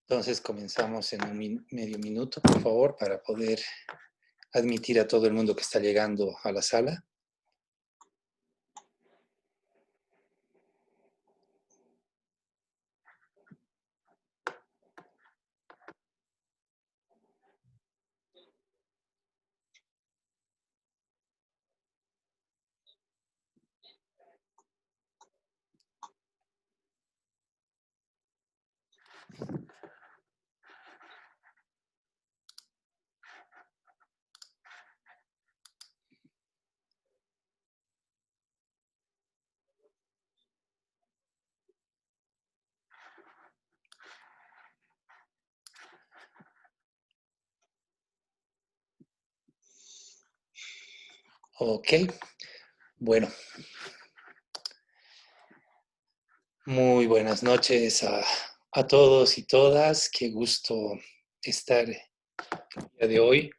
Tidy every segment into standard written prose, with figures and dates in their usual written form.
Entonces comenzamos en un medio minuto, por favor, para poder admitir a todo el mundo que está llegando a la sala. Ok, bueno, muy buenas noches a todos y todas. Qué gusto estar el día de hoy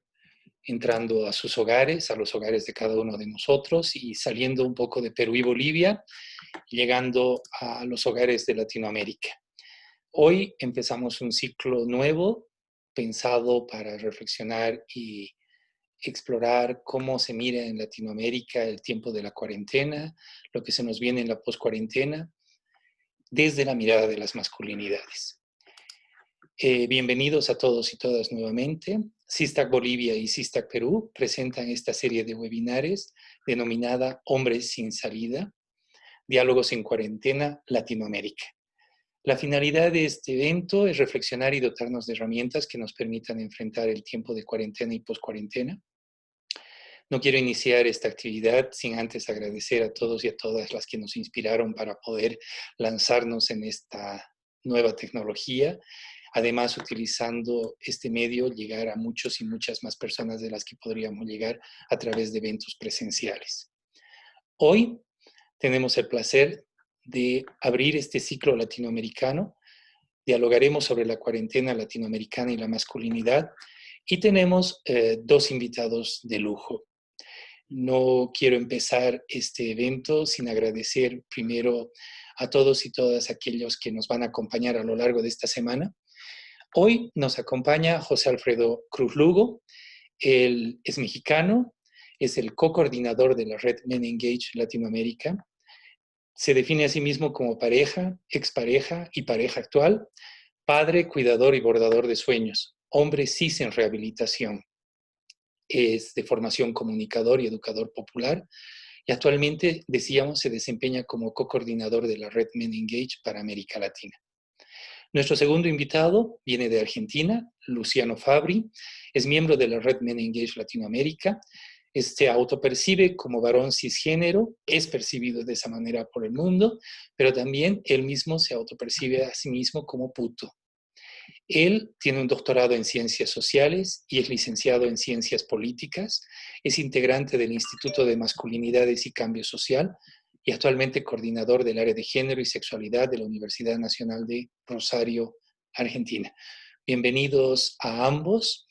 entrando a sus hogares, a los hogares de cada uno de nosotros y saliendo un poco de Perú y Bolivia, llegando a los hogares de Latinoamérica. Hoy empezamos un ciclo nuevo pensado para reflexionar y explorar cómo se mira en Latinoamérica el tiempo de la cuarentena, lo que se nos viene en la poscuarentena, desde la mirada de las masculinidades. Bienvenidos a todos y todas nuevamente. SISTAC Bolivia y SISTAC Perú presentan esta serie de webinares denominada Hombres sin Salida, Diálogos en Cuarentena, Latinoamérica. La finalidad de este evento es reflexionar y dotarnos de herramientas que nos permitan enfrentar el tiempo de cuarentena y poscuarentena. No quiero iniciar esta actividad sin antes agradecer a todos y a todas las que nos inspiraron para poder lanzarnos en esta nueva tecnología. Además, utilizando este medio, llegar a muchos y muchas más personas de las que podríamos llegar a través de eventos presenciales. Hoy tenemos el placer de abrir este ciclo latinoamericano. Dialogaremos sobre la cuarentena latinoamericana y la masculinidad. Y tenemos dos invitados de lujo. No quiero empezar este evento sin agradecer primero a todos y todas aquellos que nos van a acompañar a lo largo de esta semana. Hoy nos acompaña José Alfredo Cruz Lugo. Él es mexicano, es el co-coordinador de la red Men Engage Latinoamérica. Se define a sí mismo como pareja, expareja y pareja actual, padre, cuidador y bordador de sueños, hombre cis en rehabilitación. Es de formación comunicador y educador popular y actualmente, decíamos, se desempeña como co-coordinador de la red Men Engage para América Latina. Nuestro segundo invitado viene de Argentina, Luciano Fabri, es miembro de la red Men Engage Latinoamérica, se autopercibe como varón cisgénero, es percibido de esa manera por el mundo, pero también él mismo se autopercibe a sí mismo como puto. Él tiene un doctorado en Ciencias Sociales y es licenciado en Ciencias Políticas, es integrante del Instituto de Masculinidades y Cambio Social y actualmente coordinador del área de género y sexualidad de la Universidad Nacional de Rosario, Argentina. Bienvenidos a ambos.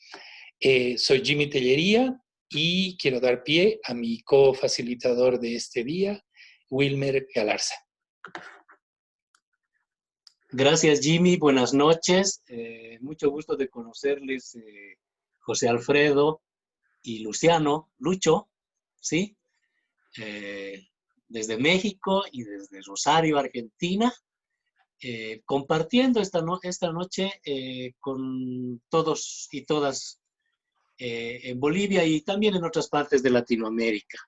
Soy Jimmy Tellería y quiero dar pie a mi co-facilitador de este día, Wilmer Galarza. Gracias, Jimmy. Buenas noches. Mucho gusto de conocerles, José Alfredo y Luciano, Lucho, ¿sí? Desde México y desde Rosario, Argentina, compartiendo esta noche con todos y todas en Bolivia y también en otras partes de Latinoamérica.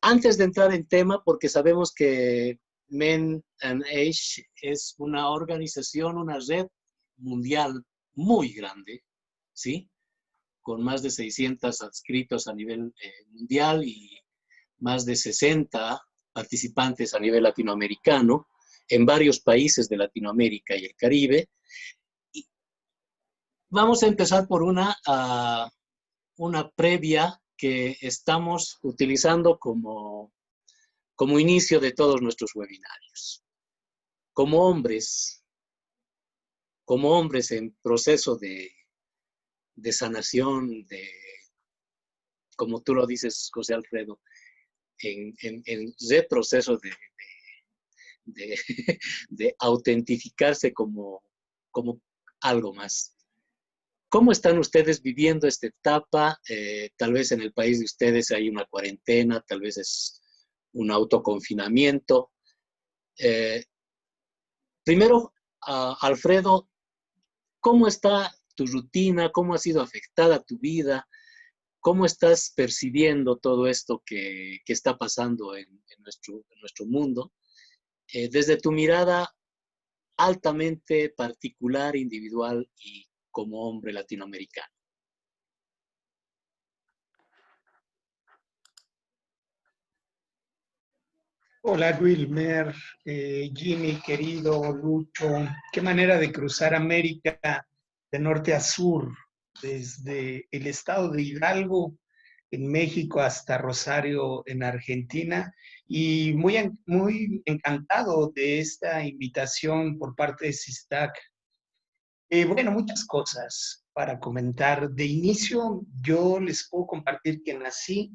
Antes de entrar en tema, porque sabemos que Men and Age es una organización, una red mundial muy grande, ¿sí? Con más de 600 adscritos a nivel mundial y más de 60 participantes a nivel latinoamericano en varios países de Latinoamérica y el Caribe. Y vamos a empezar por una previa que estamos utilizando como inicio de todos nuestros webinarios. Como hombres en proceso de sanación, como tú lo dices, José Alfredo, en retroceso de autentificarse como como algo más. ¿Cómo están ustedes viviendo esta etapa? Tal vez en el país de ustedes hay una cuarentena, tal vez es un autoconfinamiento. Primero, Alfredo, ¿cómo está tu rutina? ¿Cómo ha sido afectada tu vida? ¿Cómo estás percibiendo todo esto que está pasando en nuestro mundo? Desde tu mirada altamente particular, individual y como hombre latinoamericano. Hola Wilmer, Jimmy, querido Lucho, qué manera de cruzar América de norte a sur, desde el estado de Hidalgo en México hasta Rosario en Argentina, y muy encantado de esta invitación por parte de SISTAC. Bueno, muchas cosas para comentar. De inicio, yo les puedo compartir que nací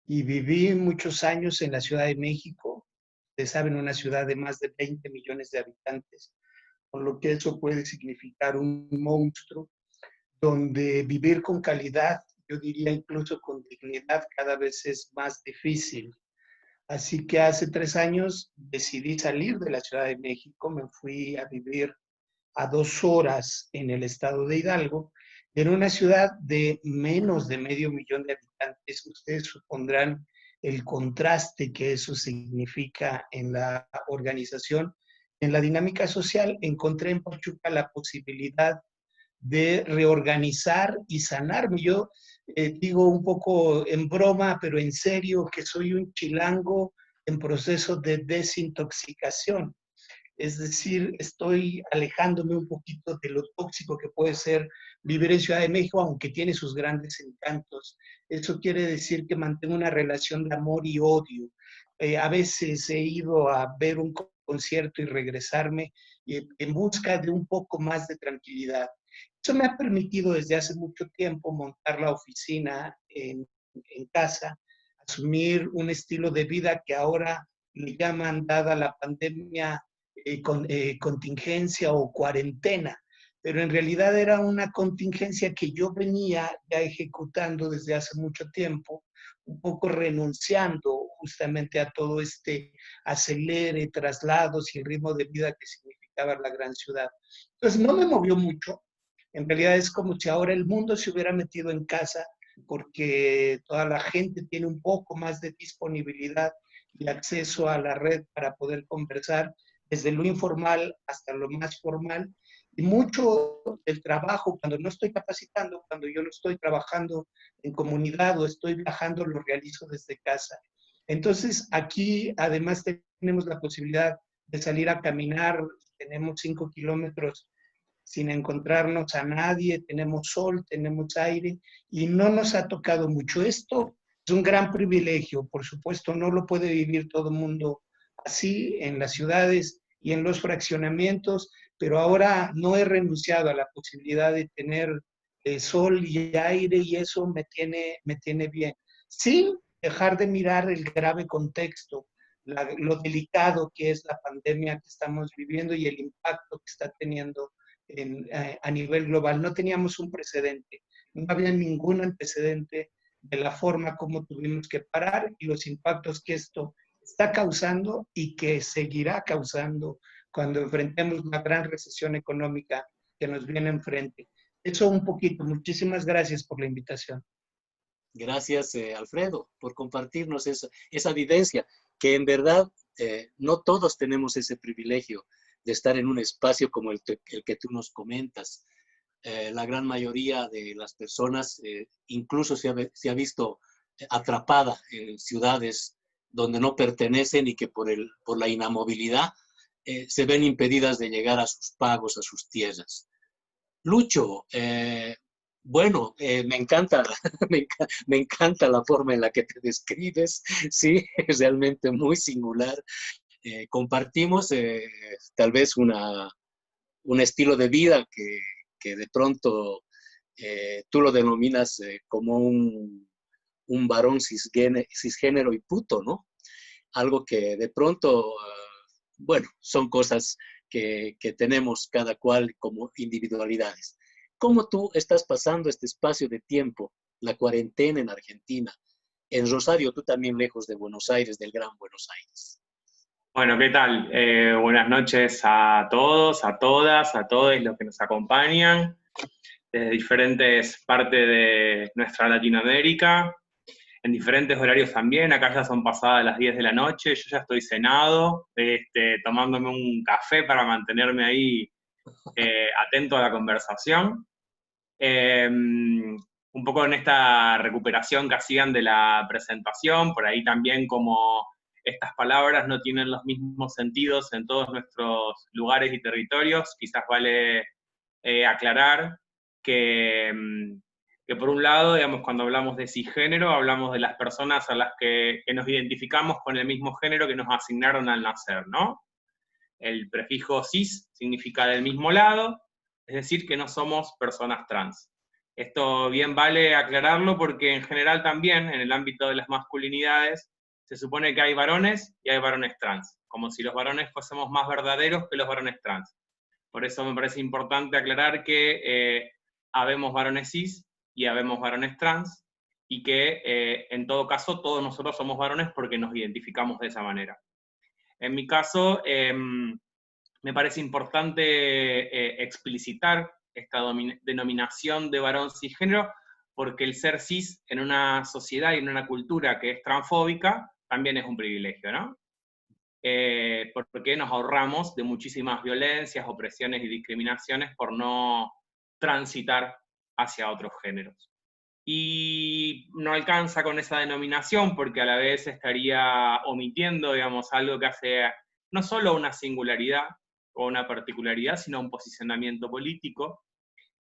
y viví muchos años en la Ciudad de México. Ustedes saben, una ciudad de más de 20 millones de habitantes, por lo que eso puede significar un monstruo, donde vivir con calidad, yo diría incluso con dignidad, cada vez es más difícil. Así que hace 3 años decidí salir de la Ciudad de México, me fui a vivir a 2 horas en el estado de Hidalgo, en una ciudad de menos de medio millón de habitantes. Ustedes supondrán el contraste que eso significa en la organización. En la dinámica social encontré en Pachuca la posibilidad de reorganizar y sanarme. Yo digo un poco en broma, pero en serio, que soy un chilango en proceso de desintoxicación. Es decir, estoy alejándome un poquito de lo tóxico que puede ser vivir en Ciudad de México, aunque tiene sus grandes encantos. Eso quiere decir que mantengo una relación de amor y odio. A veces he ido a ver un concierto y regresarme en busca de un poco más de tranquilidad. Eso me ha permitido desde hace mucho tiempo montar la oficina en casa, asumir un estilo de vida que ahora le llaman, dada la pandemia, contingencia o cuarentena, pero en realidad era una contingencia que yo venía ya ejecutando desde hace mucho tiempo, un poco renunciando justamente a todo este acelere, traslados y el ritmo de vida que significaba la gran ciudad. Entonces no me movió mucho, en realidad es como si ahora el mundo se hubiera metido en casa porque toda la gente tiene un poco más de disponibilidad y acceso a la red para poder conversar desde lo informal hasta lo más formal. Y mucho del trabajo, cuando no estoy capacitando, cuando yo lo estoy trabajando en comunidad o estoy viajando, lo realizo desde casa. Entonces, aquí además tenemos la posibilidad de salir a caminar, tenemos 5 kilómetros sin encontrarnos a nadie, tenemos sol, tenemos aire y no nos ha tocado mucho. Esto es un gran privilegio, por supuesto, no lo puede vivir todo el mundo así en las ciudades y en los fraccionamientos, pero ahora no he renunciado a la posibilidad de tener sol y aire y eso me tiene bien, sin dejar de mirar el grave contexto, lo delicado que es la pandemia que estamos viviendo y el impacto que está teniendo a nivel global. No teníamos un precedente, no había ningún antecedente de la forma como tuvimos que parar y los impactos que esto está causando y que seguirá causando cuando enfrentemos la gran recesión económica que nos viene enfrente. Eso un poquito. Muchísimas gracias por la invitación. Gracias, Alfredo, por compartirnos esa vivencia, que en verdad no todos tenemos ese privilegio de estar en un espacio como el que tú nos comentas. La gran mayoría de las personas incluso se ha visto atrapada en ciudades donde no pertenecen y que por la inamovilidad se ven impedidas de llegar a sus pagos, a sus tierras. Lucho, bueno, me encanta, me encanta la forma en la que te describes, sí, es realmente muy singular. Compartimos tal vez un estilo de vida que de pronto tú lo denominas como un varón cisgénero y puto, ¿no? Algo que de pronto, bueno, son cosas que tenemos cada cual como individualidades. ¿Cómo tú estás pasando este espacio de tiempo, la cuarentena en Argentina? En Rosario, tú también lejos de Buenos Aires, del Gran Buenos Aires. Bueno, ¿qué tal? Buenas noches a todos, a todas, a todos los que nos acompañan desde diferentes partes de nuestra Latinoamérica, en diferentes horarios también. Acá ya son pasadas las 10 de la noche, yo ya estoy cenado, tomándome un café para mantenerme ahí atento a la conversación. Un poco en esta recuperación que hacían de la presentación, por ahí también como estas palabras no tienen los mismos sentidos en todos nuestros lugares y territorios, quizás vale aclarar que por un lado, digamos, cuando hablamos de cisgénero, hablamos de las personas a las que nos identificamos con el mismo género que nos asignaron al nacer, ¿no? El prefijo cis significa del mismo lado, es decir, que no somos personas trans. Esto bien vale aclararlo porque en general también, en el ámbito de las masculinidades, se supone que hay varones y hay varones trans, como si los varones fuésemos más verdaderos que los varones trans. Por eso me parece importante aclarar que habemos varones cis y habemos varones trans, y que en todo caso todos nosotros somos varones porque nos identificamos de esa manera. En mi caso, me parece importante explicitar esta denominación de varón cisgénero, porque el ser cis en una sociedad y en una cultura que es transfóbica también es un privilegio, ¿no? Porque nos ahorramos de muchísimas violencias, opresiones y discriminaciones por no transitar hacia otros géneros. Y no alcanza con esa denominación porque a la vez estaría omitiendo, digamos, algo que hace no solo una singularidad o una particularidad, sino un posicionamiento político,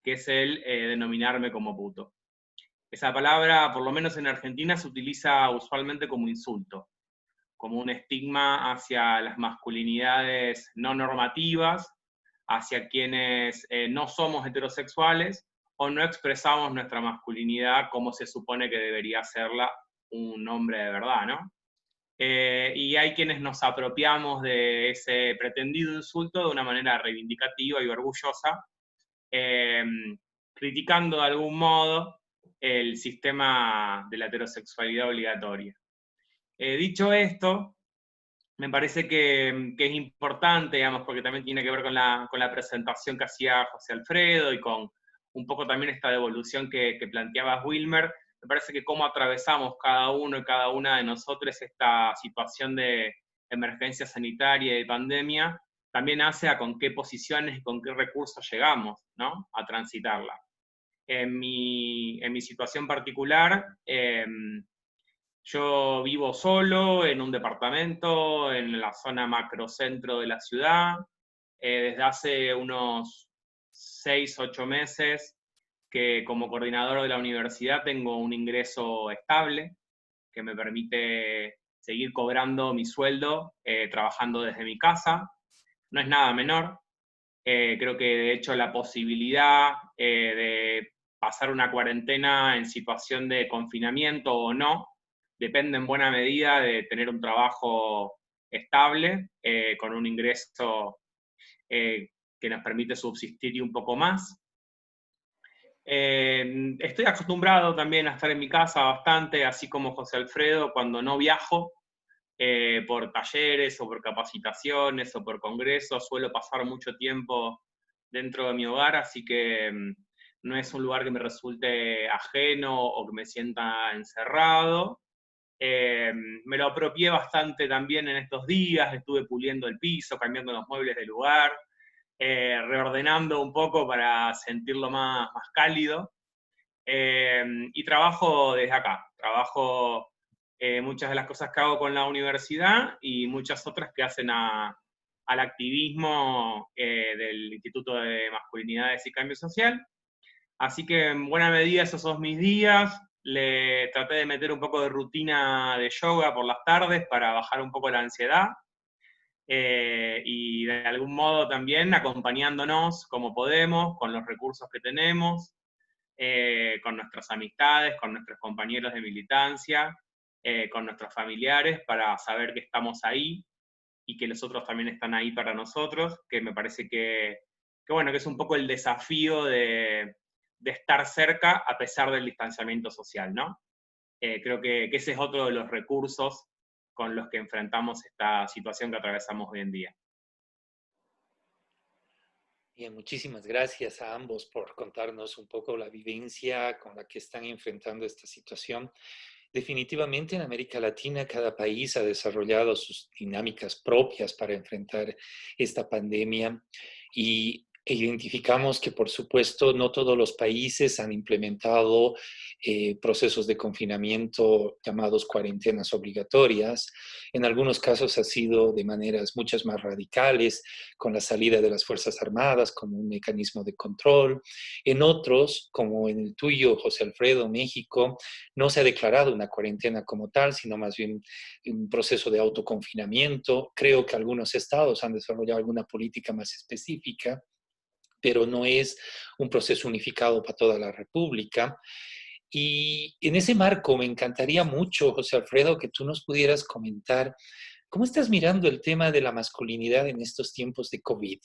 que es el denominarme como puto. Esa palabra, por lo menos en Argentina, se utiliza usualmente como insulto, como un estigma hacia las masculinidades no normativas, hacia quienes no somos heterosexuales o no expresamos nuestra masculinidad como se supone que debería serla un hombre de verdad, ¿no? Y hay quienes nos apropiamos de ese pretendido insulto de una manera reivindicativa y orgullosa, criticando de algún modo el sistema de la heterosexualidad obligatoria. Dicho esto, me parece que es importante, digamos, porque también tiene que ver con la presentación que hacía José Alfredo y con un poco también esta devolución que planteaba Wilmer. Me parece que cómo atravesamos cada uno y cada una de nosotros esta situación de emergencia sanitaria y de pandemia, también hace a con qué posiciones y con qué recursos llegamos, ¿no?, a transitarla. En mi situación particular, yo vivo solo en un departamento en la zona macrocentro de la ciudad. Desde hace unos 6, 8 meses que como coordinador de la universidad tengo un ingreso estable que me permite seguir cobrando mi sueldo trabajando desde mi casa. No es nada menor. Creo que de hecho la posibilidad de pasar una cuarentena en situación de confinamiento o no depende en buena medida de tener un trabajo estable, con un ingreso que nos permite subsistir y un poco más. Estoy acostumbrado también a estar en mi casa bastante, así como José Alfredo, cuando no viajo por talleres o por capacitaciones o por congresos, suelo pasar mucho tiempo dentro de mi hogar, así que no es un lugar que me resulte ajeno o que me sienta encerrado. Me lo apropié bastante también en estos días, estuve puliendo el piso, cambiando los muebles de lugar, reordenando un poco para sentirlo más cálido. Y trabajo desde acá, trabajo muchas de las cosas que hago con la universidad y muchas otras que hacen al activismo del Instituto de Masculinidades y Cambio Social. Así que en buena medida esos son mis días. Le traté de meter un poco de rutina de yoga por las tardes para bajar un poco la ansiedad. Y de algún modo también acompañándonos como podemos, con los recursos que tenemos, con nuestras amistades, con nuestros compañeros de militancia, con nuestros familiares, para saber que estamos ahí y que los otros también están ahí para nosotros, que me parece bueno, que es un poco el desafío de estar cerca a pesar del distanciamiento social, ¿no? Creo que ese es otro de los recursos con los que enfrentamos esta situación que atravesamos hoy en día. Bien, muchísimas gracias a ambos por contarnos un poco la vivencia con la que están enfrentando esta situación. Definitivamente en América Latina cada país ha desarrollado sus dinámicas propias para enfrentar esta pandemia y identificamos que, por supuesto, no todos los países han implementado procesos de confinamiento llamados cuarentenas obligatorias. En algunos casos ha sido de maneras muchas más radicales, con la salida de las Fuerzas Armadas como un mecanismo de control. En otros, como en el tuyo, José Alfredo, México, no se ha declarado una cuarentena como tal, sino más bien un proceso de autoconfinamiento. Creo que algunos estados han desarrollado alguna política más específica, pero no es un proceso unificado para toda la República. Y en ese marco me encantaría mucho, José Alfredo, que tú nos pudieras comentar cómo estás mirando el tema de la masculinidad en estos tiempos de COVID.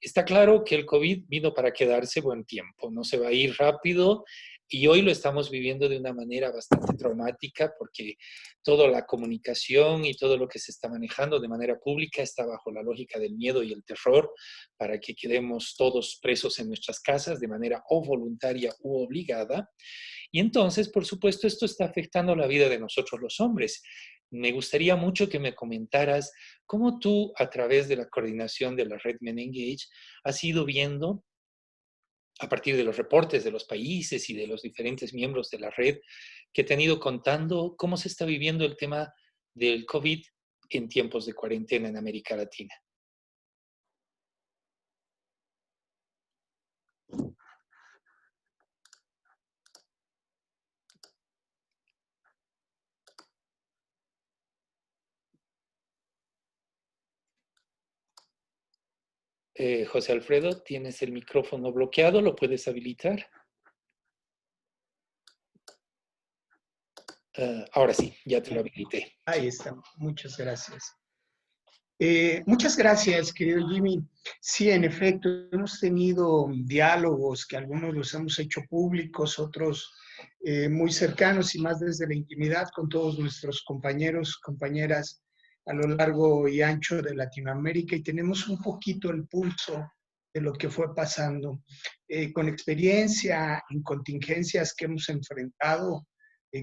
Está claro que el COVID vino para quedarse buen tiempo, no se va a ir rápido y hoy lo estamos viviendo de una manera bastante traumática porque toda la comunicación y todo lo que se está manejando de manera pública está bajo la lógica del miedo y el terror para que quedemos todos presos en nuestras casas de manera o voluntaria u obligada. Y entonces, por supuesto, esto está afectando la vida de nosotros los hombres. Me gustaría mucho que me comentaras cómo tú, a través de la coordinación de la red Men Engage, has ido viendo, a partir de los reportes de los países y de los diferentes miembros de la red, que te han ido contando cómo se está viviendo el tema del COVID en tiempos de cuarentena en América Latina. José Alfredo, tienes el micrófono bloqueado, ¿lo puedes habilitar? Ahora sí, ya te lo habilité. Ahí está, muchas gracias. Muchas gracias, querido Jimmy. Sí, en efecto, hemos tenido diálogos que algunos los hemos hecho públicos, otros muy cercanos y más desde la intimidad con todos nuestros compañeros, compañeras a lo largo y ancho de Latinoamérica y tenemos un poquito el pulso de lo que fue pasando. Con experiencia en contingencias que hemos enfrentado,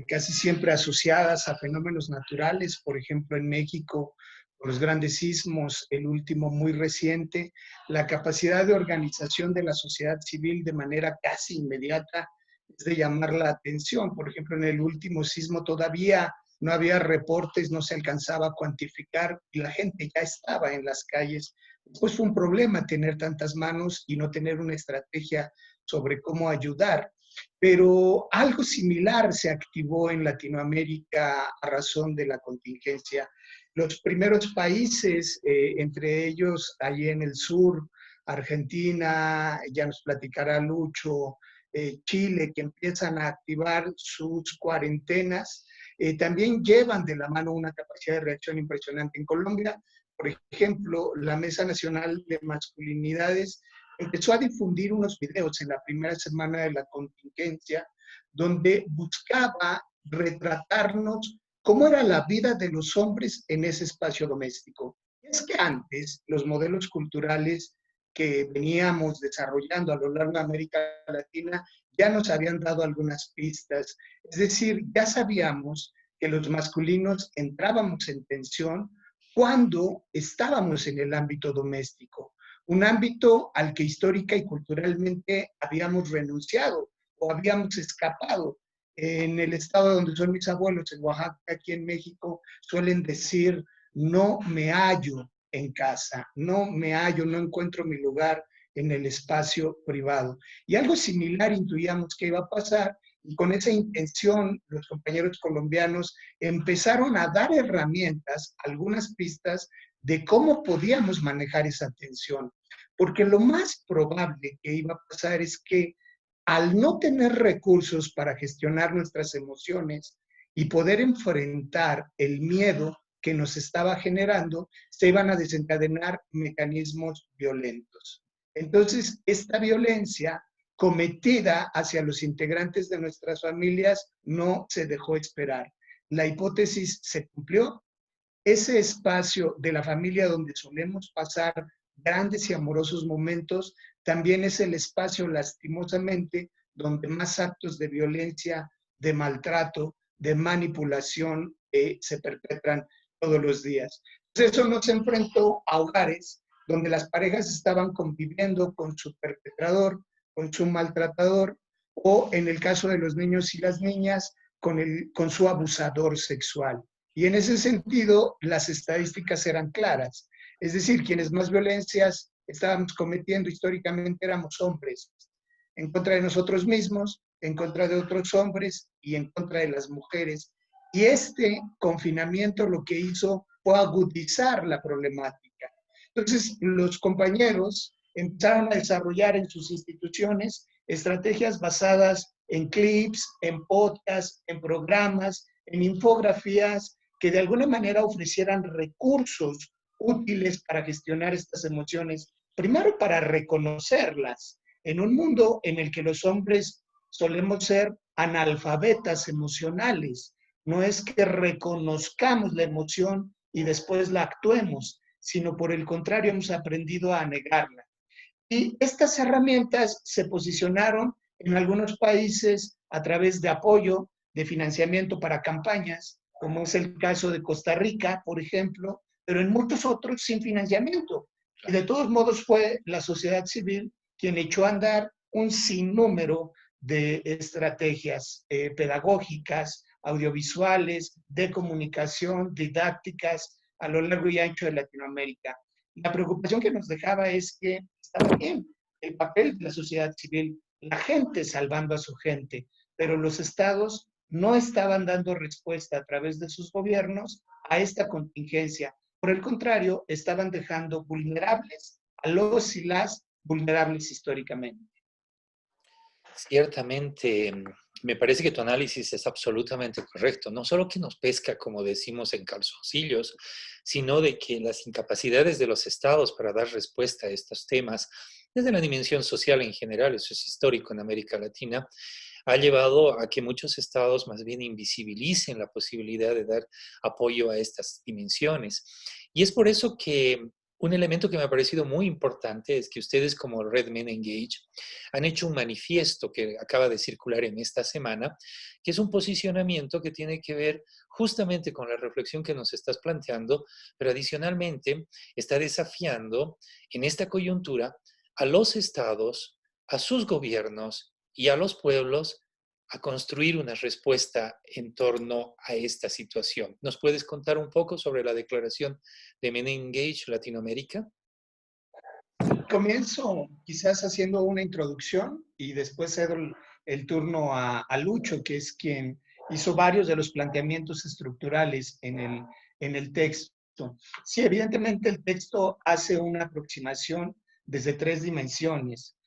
casi siempre asociadas a fenómenos naturales, por ejemplo, en México, los grandes sismos, el último muy reciente, la capacidad de organización de la sociedad civil de manera casi inmediata es de llamar la atención. Por ejemplo, en el último sismo todavía no había reportes, no se alcanzaba a cuantificar y la gente ya estaba en las calles. Pues fue un problema tener tantas manos y no tener una estrategia sobre cómo ayudar. Pero algo similar se activó en Latinoamérica a razón de la contingencia. Los primeros países, entre ellos allí en el sur, Argentina, ya nos platicará Lucho, Chile, que empiezan a activar sus cuarentenas, también llevan de la mano una capacidad de reacción impresionante. En Colombia, por ejemplo, la Mesa Nacional de Masculinidades empezó a difundir unos videos en la primera semana de la contingencia, donde buscaba retratarnos cómo era la vida de los hombres en ese espacio doméstico. Es que antes los modelos culturales que veníamos desarrollando a lo largo de América Latina ya nos habían dado algunas pistas. Es decir, ya sabíamos que los masculinos entrábamos en tensión cuando estábamos en el ámbito doméstico, un ámbito al que histórica y culturalmente habíamos renunciado o habíamos escapado. En el estado donde son mis abuelos, en Oaxaca, aquí en México, suelen decir, no me hallo en casa, no me hallo, no encuentro mi lugar en el espacio privado. Y algo similar intuíamos que iba a pasar, y con esa intención los compañeros colombianos empezaron a dar herramientas, algunas pistas de cómo podíamos manejar esa tensión. Porque lo más probable que iba a pasar es que al no tener recursos para gestionar nuestras emociones y poder enfrentar el miedo que nos estaba generando, se iban a desencadenar mecanismos violentos. Entonces, esta violencia cometida hacia los integrantes de nuestras familias no se dejó esperar. La hipótesis se cumplió. Ese espacio de la familia donde solemos pasar grandes y amorosos momentos, también es el espacio, lastimosamente, donde más actos de violencia, de maltrato, de manipulación se perpetran todos los días. Entonces, eso nos enfrentó a hogares donde las parejas estaban conviviendo con su perpetrador, con su maltratador, o en el caso de los niños y las niñas, con su abusador sexual. Y en ese sentido, las estadísticas eran claras. Es decir, quienes más violencias estábamos cometiendo históricamente éramos hombres, en contra de nosotros mismos, en contra de otros hombres y en contra de las mujeres. Y este confinamiento lo que hizo fue agudizar la problemática. Entonces, los compañeros empezaron a desarrollar en sus instituciones estrategias basadas en clips, en podcasts, en programas, en infografías que de alguna manera ofrecieran recursos útiles para gestionar estas emociones. Primero, para reconocerlas. En un mundo en el que los hombres solemos ser analfabetas emocionales, no es que reconozcamos la emoción y después la actuemos, sino por el contrario hemos aprendido a negarla. Y estas herramientas se posicionaron en algunos países a través de apoyo, de financiamiento para campañas, como es el caso de Costa Rica, por ejemplo, pero en muchos otros sin financiamiento. Y de todos modos fue la sociedad civil quien echó a andar un sinnúmero de estrategias pedagógicas, audiovisuales, de comunicación, didácticas a lo largo y ancho de Latinoamérica. La preocupación que nos dejaba es que estaba bien el papel de la sociedad civil, la gente salvando a su gente, pero los estados no estaban dando respuesta a través de sus gobiernos a esta contingencia. Por el contrario, estaban dejando vulnerables a los y las vulnerables históricamente. Ciertamente, me parece que tu análisis es absolutamente correcto. No solo que nos pesca, como decimos, en calzoncillos, sino de que las incapacidades de los estados para dar respuesta a estos temas, desde la dimensión social en general, eso es histórico en América Latina, ha llevado a que muchos estados más bien invisibilicen la posibilidad de dar apoyo a estas dimensiones. Y es por eso que un elemento que me ha parecido muy importante es que ustedes como Red Men Engage han hecho un manifiesto que acaba de circular en esta semana, que es un posicionamiento que tiene que ver justamente con la reflexión que nos estás planteando, pero adicionalmente está desafiando en esta coyuntura a los estados, a sus gobiernos y a los pueblos a construir una respuesta en torno a esta situación. ¿Nos puedes contar un poco sobre la declaración de Men Engage Latinoamérica? Comienzo quizás haciendo una introducción y después cedo el turno a Lucho, que es quien hizo varios de los planteamientos estructurales en el texto. Sí, evidentemente el texto hace una aproximación desde tres dimensiones.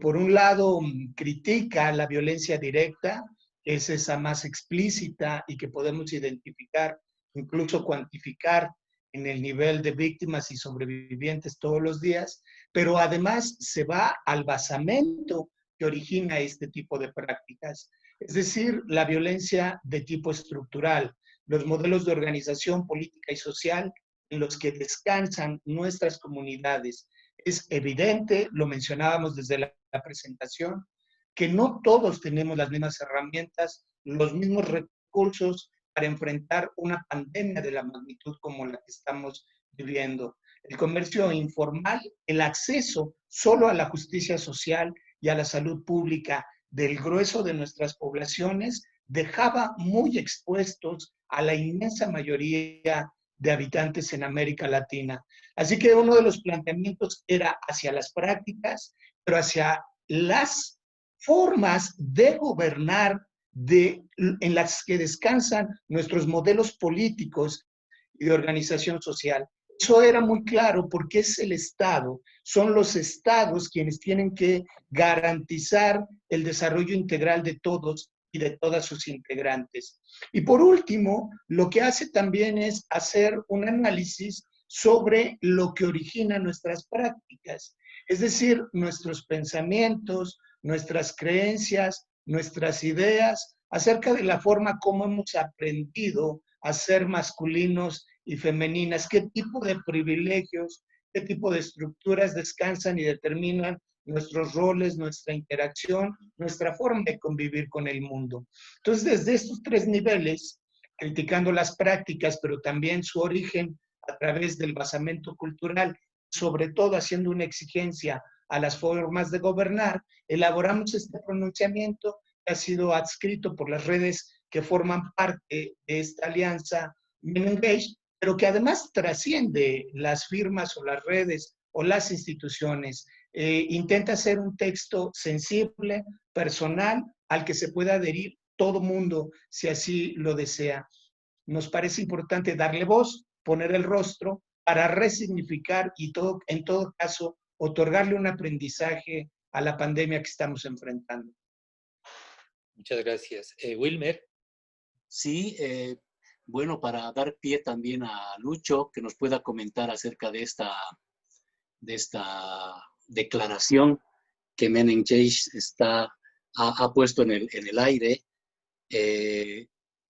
Por un lado, critica la violencia directa, que es esa más explícita y que podemos identificar, incluso cuantificar en el nivel de víctimas y sobrevivientes todos los días, pero además se va al basamento que origina este tipo de prácticas, es decir, la violencia de tipo estructural, los modelos de organización política y social en los que descansan nuestras comunidades. Es evidente, lo mencionábamos desde la presentación, que no todos tenemos las mismas herramientas, los mismos recursos para enfrentar una pandemia de la magnitud como la que estamos viviendo. El comercio informal, el acceso solo a la justicia social y a la salud pública del grueso de nuestras poblaciones dejaba muy expuestos a la inmensa mayoría de habitantes en América Latina. Así que uno de los planteamientos era hacia las prácticas, pero hacia las formas de gobernar en las que descansan nuestros modelos políticos y de organización social. Eso era muy claro porque es el Estado, son los estados quienes tienen que garantizar el desarrollo integral de todos y de todas sus integrantes. Y por último, lo que hace también es hacer un análisis sobre lo que origina nuestras prácticas, es decir, nuestros pensamientos, nuestras creencias, nuestras ideas acerca de la forma como hemos aprendido a ser masculinos y femeninas, qué tipo de privilegios, qué tipo de estructuras descansan y determinan nuestros roles, nuestra interacción, nuestra forma de convivir con el mundo. Entonces, desde estos tres niveles, criticando las prácticas, pero también su origen a través del basamento cultural, sobre todo haciendo una exigencia a las formas de gobernar, elaboramos este pronunciamiento que ha sido adscrito por las redes que forman parte de esta alianza Men Engage, pero que además trasciende las firmas o las redes o las instituciones. Intenta ser un texto sensible, personal, al que se pueda adherir todo mundo si así lo desea. Nos parece importante darle voz, poner el rostro para resignificar y en todo caso otorgarle un aprendizaje a la pandemia que estamos enfrentando. Muchas gracias. Wilmer. Sí, bueno, para dar pie también a Lucho, que nos pueda comentar acerca de esta declaración que Men Engage ha puesto en el aire.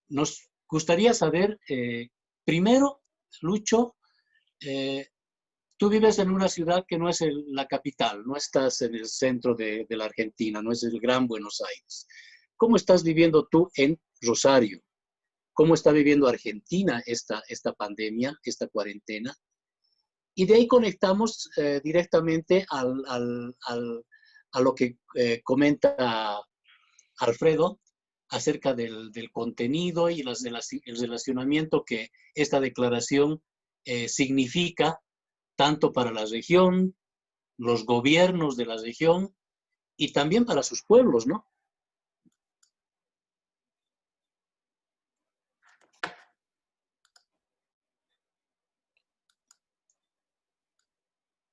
Nos gustaría saber, primero, Lucho, tú vives en una ciudad que no es la capital, no estás en el centro de la Argentina, no es el Gran Buenos Aires. ¿Cómo estás viviendo tú en Rosario? ¿Cómo está viviendo Argentina esta pandemia, esta cuarentena? Y de ahí conectamos directamente a lo que comenta Alfredo acerca del contenido y el relacionamiento que esta declaración significa tanto para la región, los gobiernos de la región y también para sus pueblos, ¿no?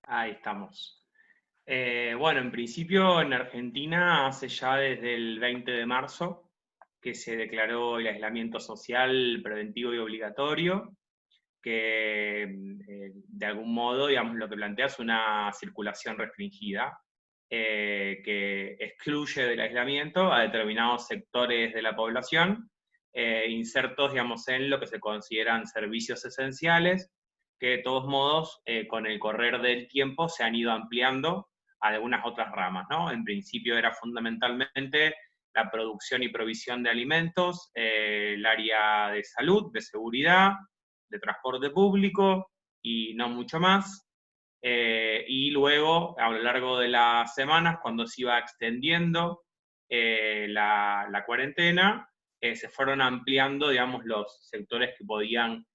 Ahí estamos. Bueno, en principio en Argentina hace ya desde el 20 de marzo que se declaró el aislamiento social preventivo y obligatorio, que de algún modo, digamos, lo que plantea es una circulación restringida, que excluye del aislamiento a determinados sectores de la población, insertos, digamos, en lo que se consideran servicios esenciales, que de todos modos, con el correr del tiempo, se han ido ampliando a algunas otras ramas, ¿no? En principio era fundamentalmente la producción y provisión de alimentos, el área de salud, de seguridad, de transporte público y no mucho más. Y luego, a lo largo de las semanas, cuando se iba extendiendo la cuarentena, se fueron ampliando, digamos, los sectores que podían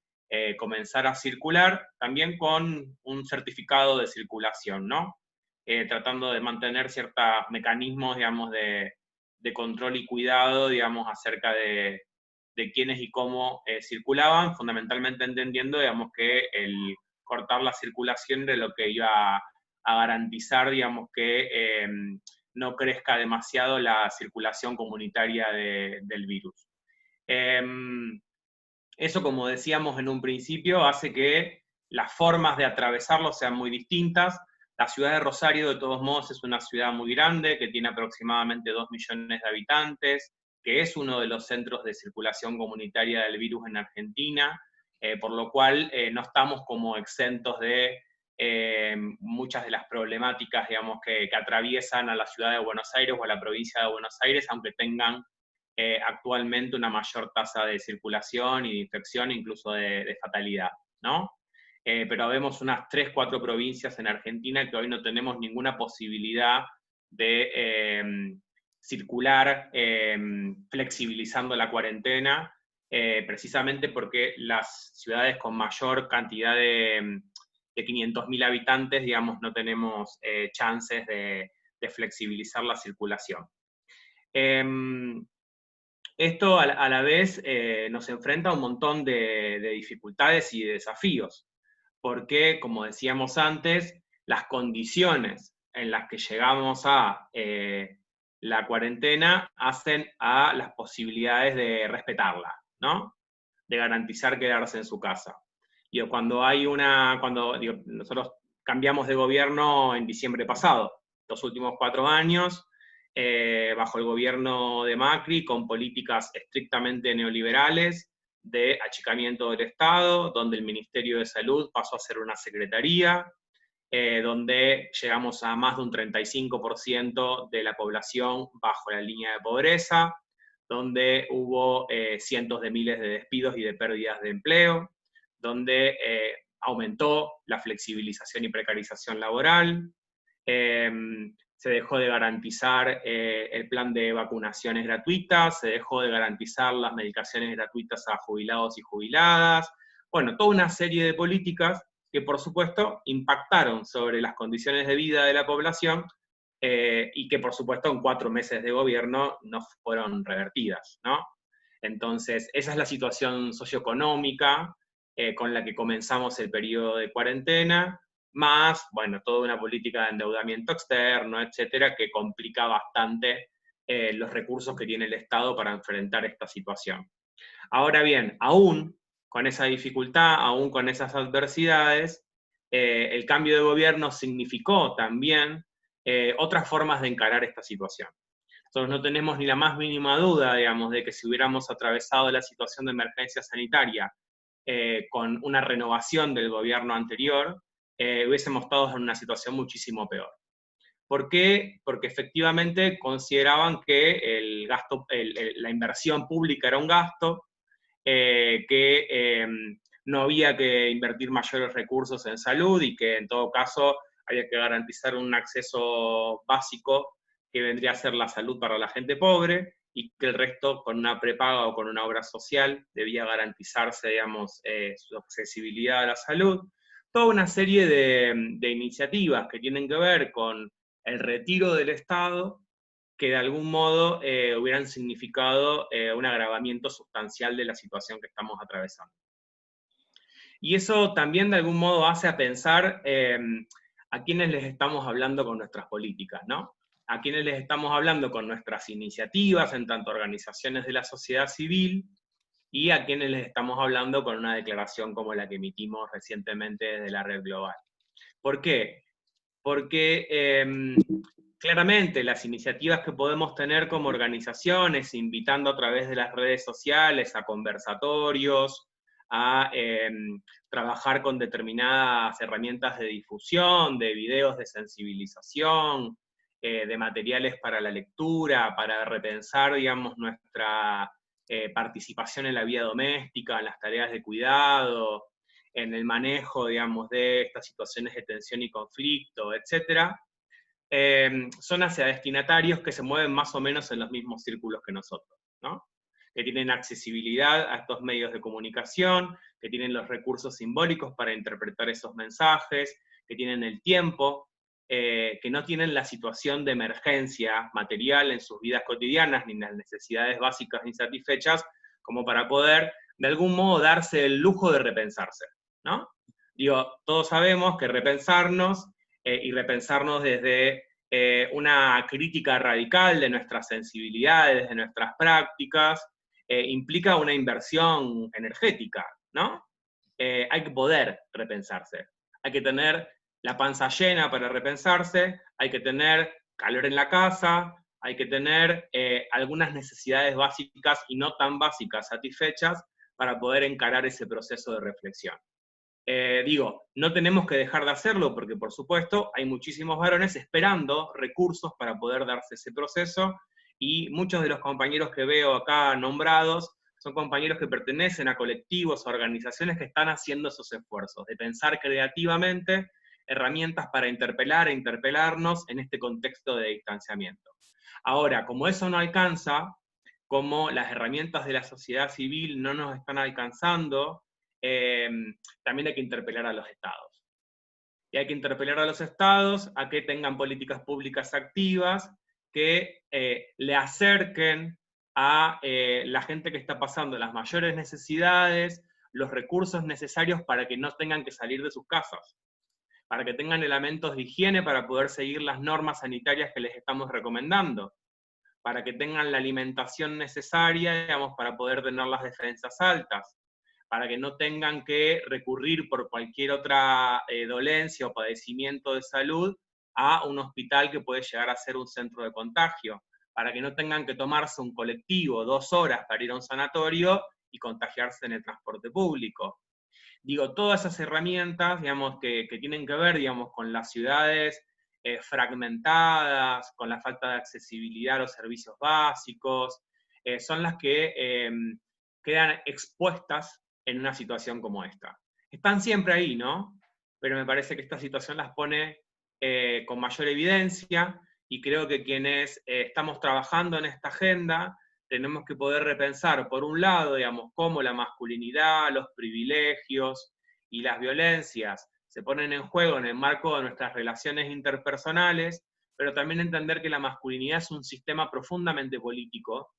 comenzar a circular, también con un certificado de circulación, ¿no? Tratando de mantener ciertos mecanismos, digamos, de control y cuidado, digamos, acerca de quiénes y cómo circulaban, fundamentalmente entendiendo, digamos, que el cortar la circulación de lo que iba a garantizar, digamos, que no crezca demasiado la circulación comunitaria del virus. Eso, como decíamos en un principio, hace que las formas de atravesarlo sean muy distintas. La ciudad de Rosario, de todos modos, es una ciudad muy grande, que tiene aproximadamente 2 millones de habitantes, que es uno de los centros de circulación comunitaria del virus en Argentina, por lo cual no estamos como exentos de muchas de las problemáticas, digamos, que atraviesan a la ciudad de Buenos Aires o a la provincia de Buenos Aires, aunque tengan actualmente una mayor tasa de circulación y de infección, incluso de fatalidad, ¿no? Pero vemos unas 3, 4 provincias en Argentina que hoy no tenemos ninguna posibilidad de circular flexibilizando la cuarentena, precisamente porque las ciudades con mayor cantidad de 500.000 habitantes, digamos, no tenemos chances de flexibilizar la circulación. Esto a la vez nos enfrenta a un montón de dificultades y de desafíos, porque, como decíamos antes, las condiciones en las que llegamos a la cuarentena hacen a las posibilidades de respetarla, ¿no? De garantizar quedarse en su casa. Digo, nosotros cambiamos de gobierno en diciembre pasado, los últimos 4 años, bajo el gobierno de Macri, con políticas estrictamente neoliberales, de achicamiento del Estado, donde el Ministerio de Salud pasó a ser una secretaría, donde llegamos a más de un 35% de la población bajo la línea de pobreza, donde hubo cientos de miles de despidos y de pérdidas de empleo, donde aumentó la flexibilización y precarización laboral, se dejó de garantizar el plan de vacunaciones gratuitas, se dejó de garantizar las medicaciones gratuitas a jubilados y jubiladas, bueno, toda una serie de políticas que por supuesto impactaron sobre las condiciones de vida de la población y que por supuesto en 4 meses de gobierno no fueron revertidas, ¿no? Entonces, esa es la situación socioeconómica con la que comenzamos el periodo de cuarentena, más, bueno, toda una política de endeudamiento externo, etcétera, que complica bastante los recursos que tiene el Estado para enfrentar esta situación. Ahora bien, aún con esa dificultad, aún con esas adversidades, el cambio de gobierno significó también otras formas de encarar esta situación. Entonces no tenemos ni la más mínima duda, digamos, de que si hubiéramos atravesado la situación de emergencia sanitaria con una renovación del gobierno anterior, hubiésemos estado en una situación muchísimo peor. ¿Por qué? Porque efectivamente consideraban que la inversión pública era un gasto, que no había que invertir mayores recursos en salud y que en todo caso había que garantizar un acceso básico que vendría a ser la salud para la gente pobre, y que el resto, con una prepaga o con una obra social, debía garantizarse, digamos, su accesibilidad a la salud. Toda una serie de iniciativas que tienen que ver con el retiro del Estado, que de algún modo hubieran significado un agravamiento sustancial de la situación que estamos atravesando. Y eso también de algún modo hace a pensar a quiénes les estamos hablando con nuestras políticas, ¿no? A quiénes les estamos hablando con nuestras iniciativas, en tanto organizaciones de la sociedad civil, y a quienes les estamos hablando con una declaración como la que emitimos recientemente desde la Red Global. ¿Por qué? Porque claramente las iniciativas que podemos tener como organizaciones, invitando a través de las redes sociales a conversatorios, a trabajar con determinadas herramientas de difusión, de videos de sensibilización, de materiales para la lectura, para repensar, digamos, nuestra participación en la vida doméstica, en las tareas de cuidado, en el manejo, digamos, de estas situaciones de tensión y conflicto, etc., son hacia destinatarios que se mueven más o menos en los mismos círculos que nosotros, ¿no? Que tienen accesibilidad a estos medios de comunicación, que tienen los recursos simbólicos para interpretar esos mensajes, que tienen el tiempo, que no tienen la situación de emergencia material en sus vidas cotidianas, ni las necesidades básicas insatisfechas, como para poder, de algún modo, darse el lujo de repensarse, ¿no? Digo, todos sabemos que repensarnos, y repensarnos desde una crítica radical de nuestras sensibilidades, de nuestras prácticas, implica una inversión energética, ¿no? Hay que poder repensarse, hay que tener la panza llena para repensarse, hay que tener calor en la casa, hay que tener algunas necesidades básicas y no tan básicas satisfechas para poder encarar ese proceso de reflexión. Digo, no tenemos que dejar de hacerlo porque, por supuesto, hay muchísimos varones esperando recursos para poder darse ese proceso, y muchos de los compañeros que veo acá nombrados son compañeros que pertenecen a colectivos o organizaciones que están haciendo esos esfuerzos de pensar creativamente herramientas para interpelar e interpelarnos en este contexto de distanciamiento. Ahora, como eso no alcanza, como las herramientas de la sociedad civil no nos están alcanzando, también hay que interpelar a los estados. Y hay que interpelar a los estados a que tengan políticas públicas activas que le acerquen a la gente que está pasando las mayores necesidades, los recursos necesarios para que no tengan que salir de sus casas, para que tengan elementos de higiene para poder seguir las normas sanitarias que les estamos recomendando, para que tengan la alimentación necesaria, digamos, para poder tener las defensas altas, para que no tengan que recurrir por cualquier otra dolencia o padecimiento de salud a un hospital que puede llegar a ser un centro de contagio, para que no tengan que tomarse un colectivo 2 horas para ir a un sanatorio y contagiarse en el transporte público. Digo, todas esas herramientas, digamos, que tienen que ver, digamos, con las ciudades fragmentadas, con la falta de accesibilidad a los servicios básicos, son las que quedan expuestas en una situación como esta. Están siempre ahí, ¿no? Pero me parece que esta situación las pone con mayor evidencia, y creo que quienes estamos trabajando en esta agenda tenemos que poder repensar, por un lado, digamos, cómo la masculinidad, los privilegios y las violencias se ponen en juego en el marco de nuestras relaciones interpersonales, pero también entender que la masculinidad es un sistema profundamente político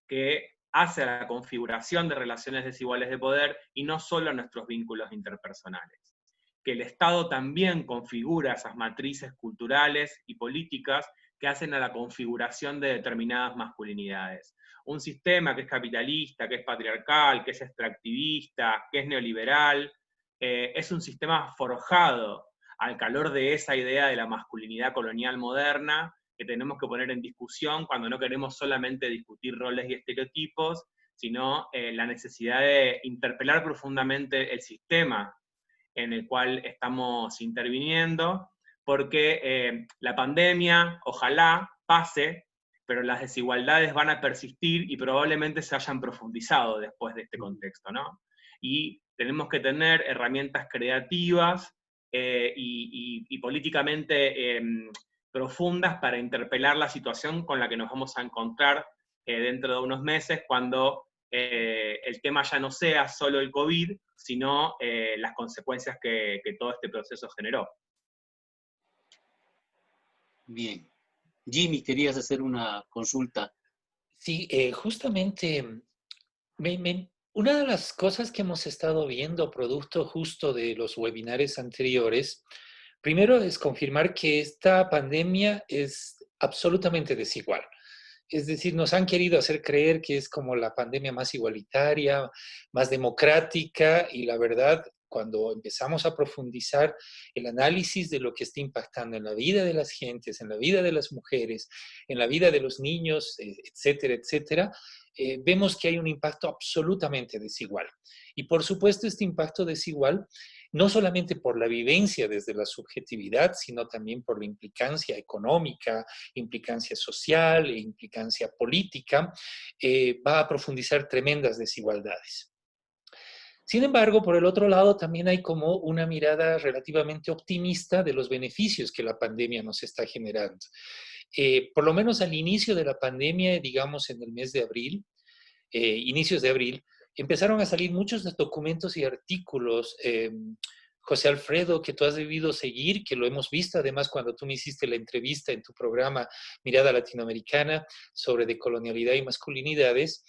que hace a la configuración de relaciones desiguales de poder y no solo a nuestros vínculos interpersonales. Que el Estado también configura esas matrices culturales y políticas que hacen a la configuración de determinadas masculinidades. Un sistema que es capitalista, que es patriarcal, que es extractivista, que es neoliberal, es un sistema forjado al calor de esa idea de la masculinidad colonial moderna, que tenemos que poner en discusión cuando no queremos solamente discutir roles y estereotipos, sino la necesidad de interpelar profundamente el sistema en el cual estamos interviniendo, porque la pandemia, ojalá, pase, pero las desigualdades van a persistir y probablemente se hayan profundizado después de este contexto, ¿no? Y tenemos que tener herramientas creativas y políticamente profundas para interpelar la situación con la que nos vamos a encontrar dentro de unos meses, cuando el tema ya no sea solo el COVID, sino las consecuencias que todo este proceso generó. Bien. Jimmy, querías hacer una consulta. Sí, justamente una de las cosas que hemos estado viendo, producto justo de los webinars anteriores, primero es confirmar que esta pandemia es absolutamente desigual. Es decir, nos han querido hacer creer que es como la pandemia más igualitaria, más democrática, y la verdad, cuando empezamos a profundizar el análisis de lo que está impactando en la vida de las gentes, en la vida de las mujeres, en la vida de los niños, etcétera, etcétera, vemos que hay un impacto absolutamente desigual. Y por supuesto, este impacto desigual no solamente por la vivencia desde la subjetividad, sino también por la implicancia económica, implicancia social e implicancia política, va a profundizar tremendas desigualdades. Sin embargo, por el otro lado, también hay como una mirada relativamente optimista de los beneficios que la pandemia nos está generando. Por lo menos al inicio de la pandemia, digamos en el mes de abril, inicios de abril, empezaron a salir muchos documentos y artículos, José Alfredo, que tú has debido seguir, que lo hemos visto además cuando tú me hiciste la entrevista en tu programa Mirada Latinoamericana sobre decolonialidad y masculinidades,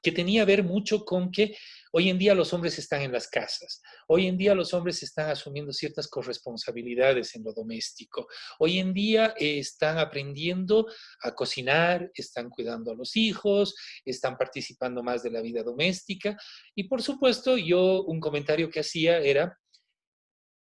que tenía que ver mucho con que hoy en día los hombres están en las casas, hoy en día los hombres están asumiendo ciertas corresponsabilidades en lo doméstico, hoy en día están aprendiendo a cocinar, están cuidando a los hijos, están participando más de la vida doméstica, y por supuesto yo un comentario que hacía era,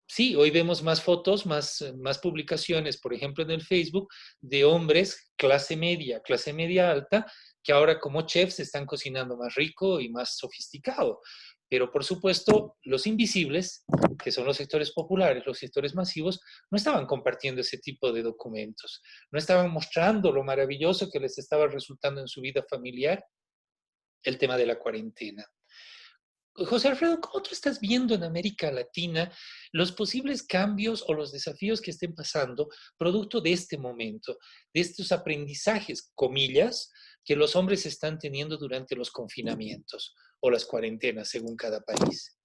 sí, hoy vemos más fotos, más publicaciones, por ejemplo en el Facebook, de hombres clase media alta, que ahora como chefs están cocinando más rico y más sofisticado. Pero por supuesto, los invisibles, que son los sectores populares, los sectores masivos, no estaban compartiendo ese tipo de documentos, no estaban mostrando lo maravilloso que les estaba resultando en su vida familiar el tema de la cuarentena. José Alfredo, ¿cómo tú estás viendo en América Latina los posibles cambios o los desafíos que estén pasando producto de este momento, de estos aprendizajes, comillas, que los hombres están teniendo durante los confinamientos o las cuarentenas según cada país?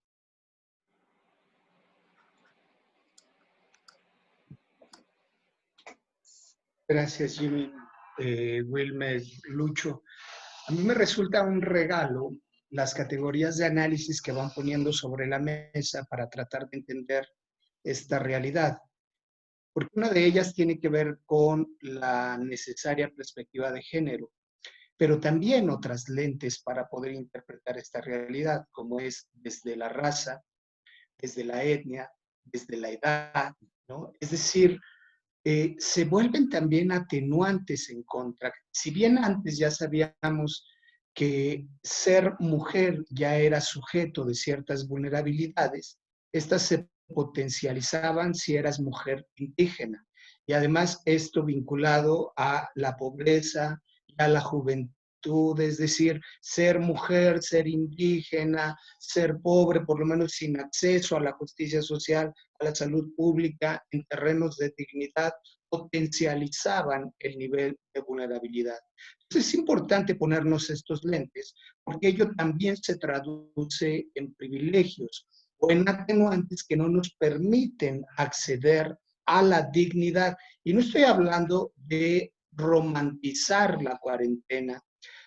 Gracias, Jimmy, Wilmer, Lucho. A mí me resulta un regalo las categorías de análisis que van poniendo sobre la mesa para tratar de entender esta realidad. porque una de ellas tiene que ver con la necesaria perspectiva de género, pero también otras lentes para poder interpretar esta realidad, como es desde la raza, desde la etnia, desde la edad, ¿no? Es decir, se vuelven también atenuantes en contra. Si bien antes ya sabíamos que ser mujer ya era sujeto de ciertas vulnerabilidades, estas se potencializaban si eras mujer indígena. Y además esto vinculado a la pobreza y a la juventud, es decir, ser mujer, ser indígena, ser pobre, por lo menos sin acceso a la justicia social, a la salud pública, en terrenos de dignidad, potencializaban el nivel de vulnerabilidad. Entonces es importante ponernos estos lentes, porque ello también se traduce en privilegios o en atenuantes que no nos permiten acceder a la dignidad. Y no estoy hablando de romantizar la cuarentena,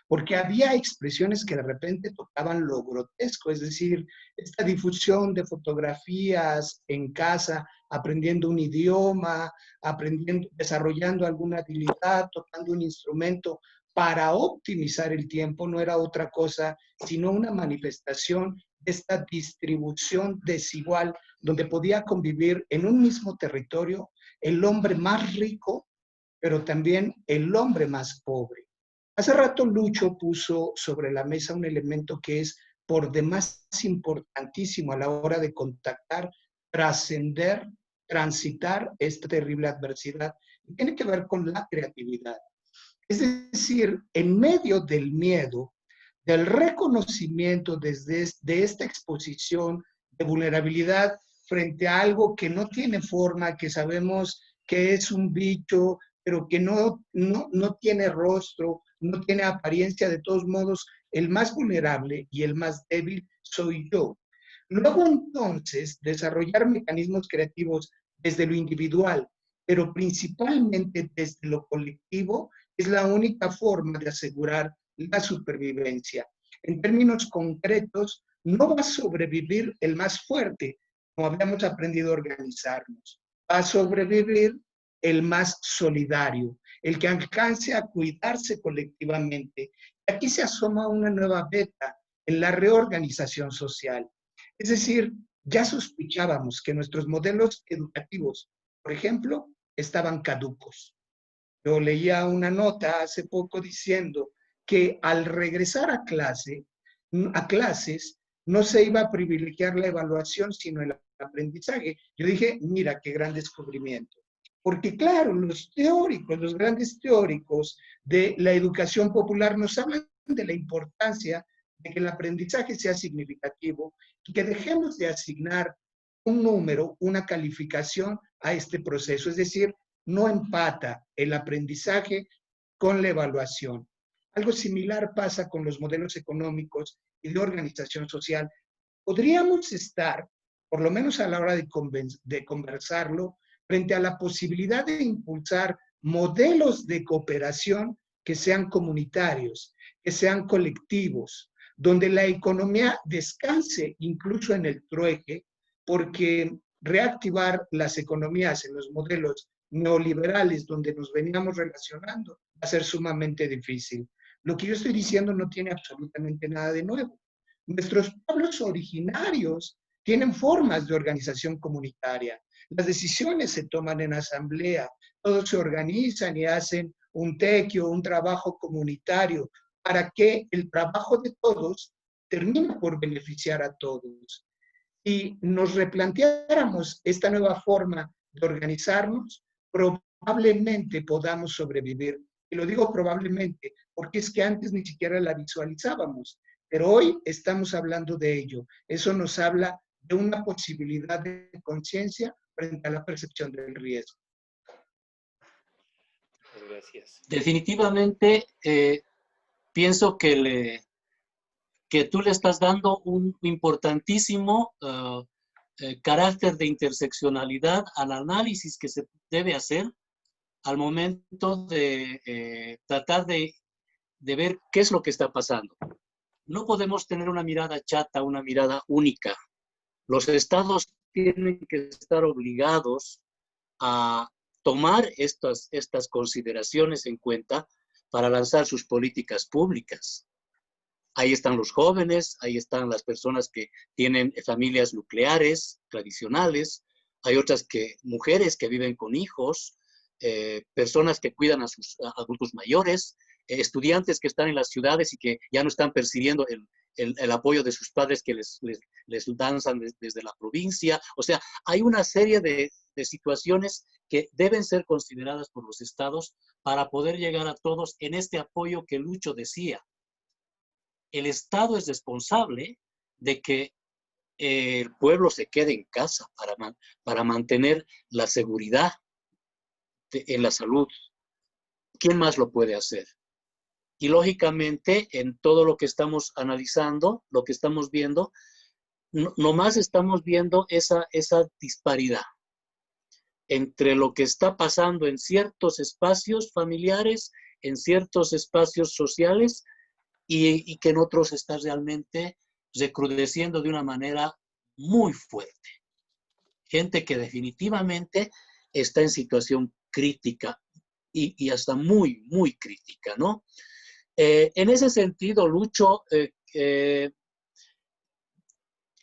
porque había expresiones que de repente tocaban lo grotesco, es decir, esta difusión de fotografías en casa, aprendiendo un idioma, aprendiendo, desarrollando alguna habilidad, tocando un instrumento para optimizar el tiempo, no era otra cosa sino una manifestación de esta distribución desigual, donde podía convivir en un mismo territorio el hombre más rico, pero también el hombre más pobre. Hace rato Lucho puso sobre la mesa un elemento que es por demás importantísimo a la hora de contactar, trascender, transitar esta terrible adversidad. Y tiene que ver con la creatividad. Es decir, en medio del miedo, del reconocimiento de esta exposición de vulnerabilidad frente a algo que no tiene forma, que sabemos que es un bicho, pero que no tiene rostro, no tiene apariencia, de todos modos, el más vulnerable y el más débil soy yo. Luego, entonces, desarrollar mecanismos creativos desde lo individual, pero principalmente desde lo colectivo, es la única forma de asegurar la supervivencia. En términos concretos, no va a sobrevivir el más fuerte, como habíamos aprendido a organizarnos. Va a sobrevivir el más solidario, el que alcance a cuidarse colectivamente. Aquí se asoma una nueva beta en la reorganización social. Es decir, ya sospechábamos que nuestros modelos educativos, por ejemplo, estaban caducos. Yo leía una nota hace poco diciendo que al regresar a clases, no se iba a privilegiar la evaluación, sino el aprendizaje. Yo dije, mira, qué gran descubrimiento. Porque claro, los teóricos, los grandes teóricos de la educación popular nos hablan de la importancia de que el aprendizaje sea significativo y que dejemos de asignar un número, una calificación a este proceso. Es decir, no empata el aprendizaje con la evaluación. Algo similar pasa con los modelos económicos y de organización social. Podríamos estar, por lo menos a la hora de conversarlo, frente a la posibilidad de impulsar modelos de cooperación que sean comunitarios, que sean colectivos, donde la economía descanse incluso en el trueque, porque reactivar las economías en los modelos neoliberales donde nos veníamos relacionando va a ser sumamente difícil. Lo que yo estoy diciendo no tiene absolutamente nada de nuevo. Nuestros pueblos originarios tienen formas de organización comunitaria. Las decisiones se toman en asamblea, todos se organizan y hacen un tequio, un trabajo comunitario, para que el trabajo de todos termine por beneficiar a todos. Si nos replanteáramos esta nueva forma de organizarnos, probablemente podamos sobrevivir. Y lo digo probablemente, porque es que antes ni siquiera la visualizábamos, pero hoy estamos hablando de ello. Eso nos habla de una posibilidad de conciencia frente a la percepción del riesgo. Gracias. Definitivamente, pienso que tú le estás dando un importantísimo carácter de interseccionalidad al análisis que se debe hacer al momento de tratar de ver qué es lo que está pasando. No podemos tener una mirada chata, una mirada única. Los estados tienen que estar obligados a tomar estas consideraciones en cuenta para lanzar sus políticas públicas. Ahí están los jóvenes, ahí están las personas que tienen familias nucleares tradicionales, hay otras mujeres que viven con hijos, personas que cuidan a sus adultos mayores, estudiantes que están en las ciudades y que ya no están percibiendo el apoyo de sus padres que les lanzan desde la provincia. O sea, hay una serie de situaciones que deben ser consideradas por los estados para poder llegar a todos en este apoyo que Lucho decía. El Estado es responsable de que el pueblo se quede en casa para mantener la seguridad en la salud. ¿Quién más lo puede hacer? Y lógicamente, en todo lo que estamos analizando, lo que estamos viendo, nomás estamos viendo esa disparidad entre lo que está pasando en ciertos espacios familiares, en ciertos espacios sociales, y que en otros está realmente recrudeciendo de una manera muy fuerte. Gente que definitivamente está en situación crítica y hasta muy, muy crítica, ¿no? En ese sentido, Lucho,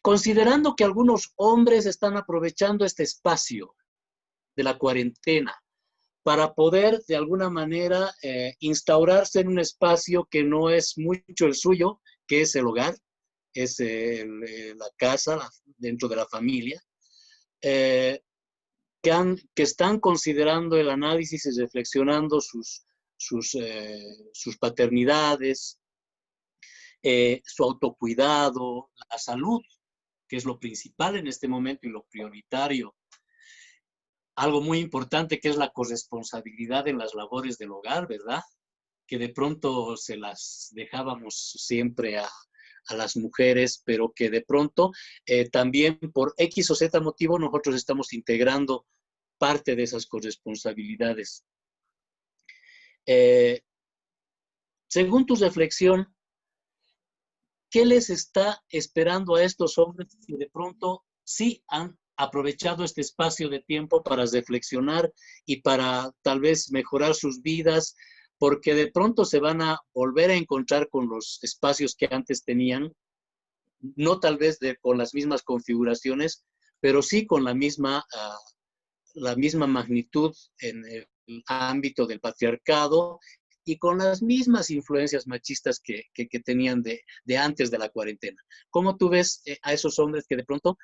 considerando que algunos hombres están aprovechando este espacio de la cuarentena para poder de alguna manera instaurarse en un espacio que no es mucho el suyo, que es el hogar, es la casa, dentro de la familia, que están considerando el análisis y reflexionando sus paternidades, su autocuidado, la salud, que es lo principal en este momento y lo prioritario. Algo muy importante que es la corresponsabilidad en las labores del hogar, ¿verdad? Que de pronto se las dejábamos siempre a las mujeres, pero que de pronto también por X o Z motivo nosotros estamos integrando parte de esas corresponsabilidades. Según tu reflexión, ¿qué les está esperando a estos hombres que de pronto sí han aprovechado este espacio de tiempo para reflexionar y para tal vez mejorar sus vidas, porque de pronto se van a volver a encontrar con los espacios que antes tenían, no tal vez con las mismas configuraciones, pero sí con la misma magnitud en el ámbito del patriarcado y con las mismas influencias machistas que tenían de antes de la cuarentena? ¿Cómo tú ves a esos hombres que de pronto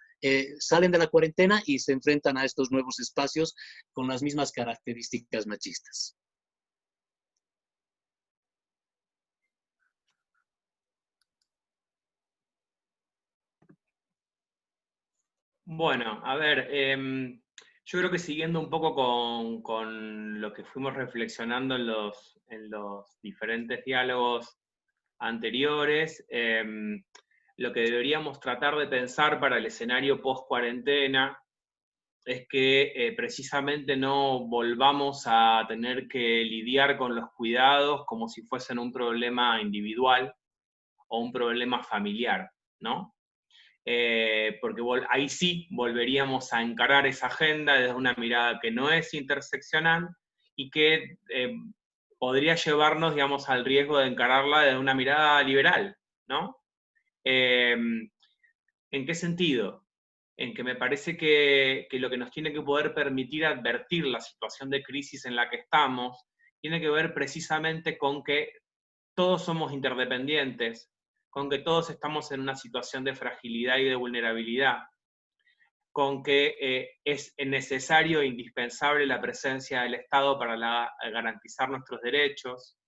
salen de la cuarentena y se enfrentan a estos nuevos espacios con las mismas características machistas? Bueno, a ver, yo creo que siguiendo un poco con lo que fuimos reflexionando en los diferentes diálogos anteriores, lo que deberíamos tratar de pensar para el escenario post-cuarentena es que precisamente no volvamos a tener que lidiar con los cuidados como si fuesen un problema individual o un problema familiar, ¿no? Porque ahí sí volveríamos a encarar esa agenda desde una mirada que no es interseccional y que podría llevarnos, digamos, al riesgo de encararla desde una mirada liberal, ¿no? ¿En qué sentido? En que me parece que lo que nos tiene que poder permitir advertir la situación de crisis en la que estamos tiene que ver precisamente con que todos somos interdependientes, con que todos estamos en una situación de fragilidad y de vulnerabilidad, con que es necesario e indispensable la presencia del Estado para garantizar nuestros derechos,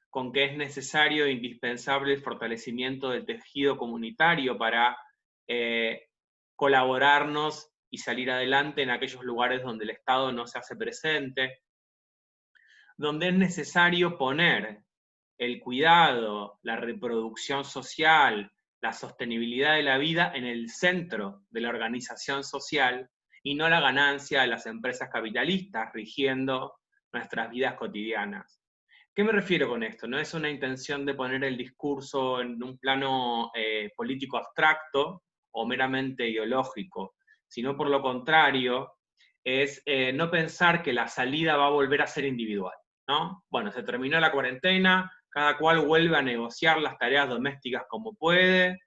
con que es necesario e indispensable el fortalecimiento del tejido comunitario para colaborarnos y salir adelante en aquellos lugares donde el Estado no se hace presente, donde es necesario poner el cuidado, la reproducción social, la sostenibilidad de la vida en el centro de la organización social y no la ganancia de las empresas capitalistas rigiendo nuestras vidas cotidianas. ¿Qué me refiero con esto? No es una intención de poner el discurso en un plano político abstracto o meramente ideológico, sino por lo contrario, es no pensar que la salida va a volver a ser individual, ¿no? Bueno, se terminó la cuarentena, cada cual vuelve a negociar las tareas domésticas como puede,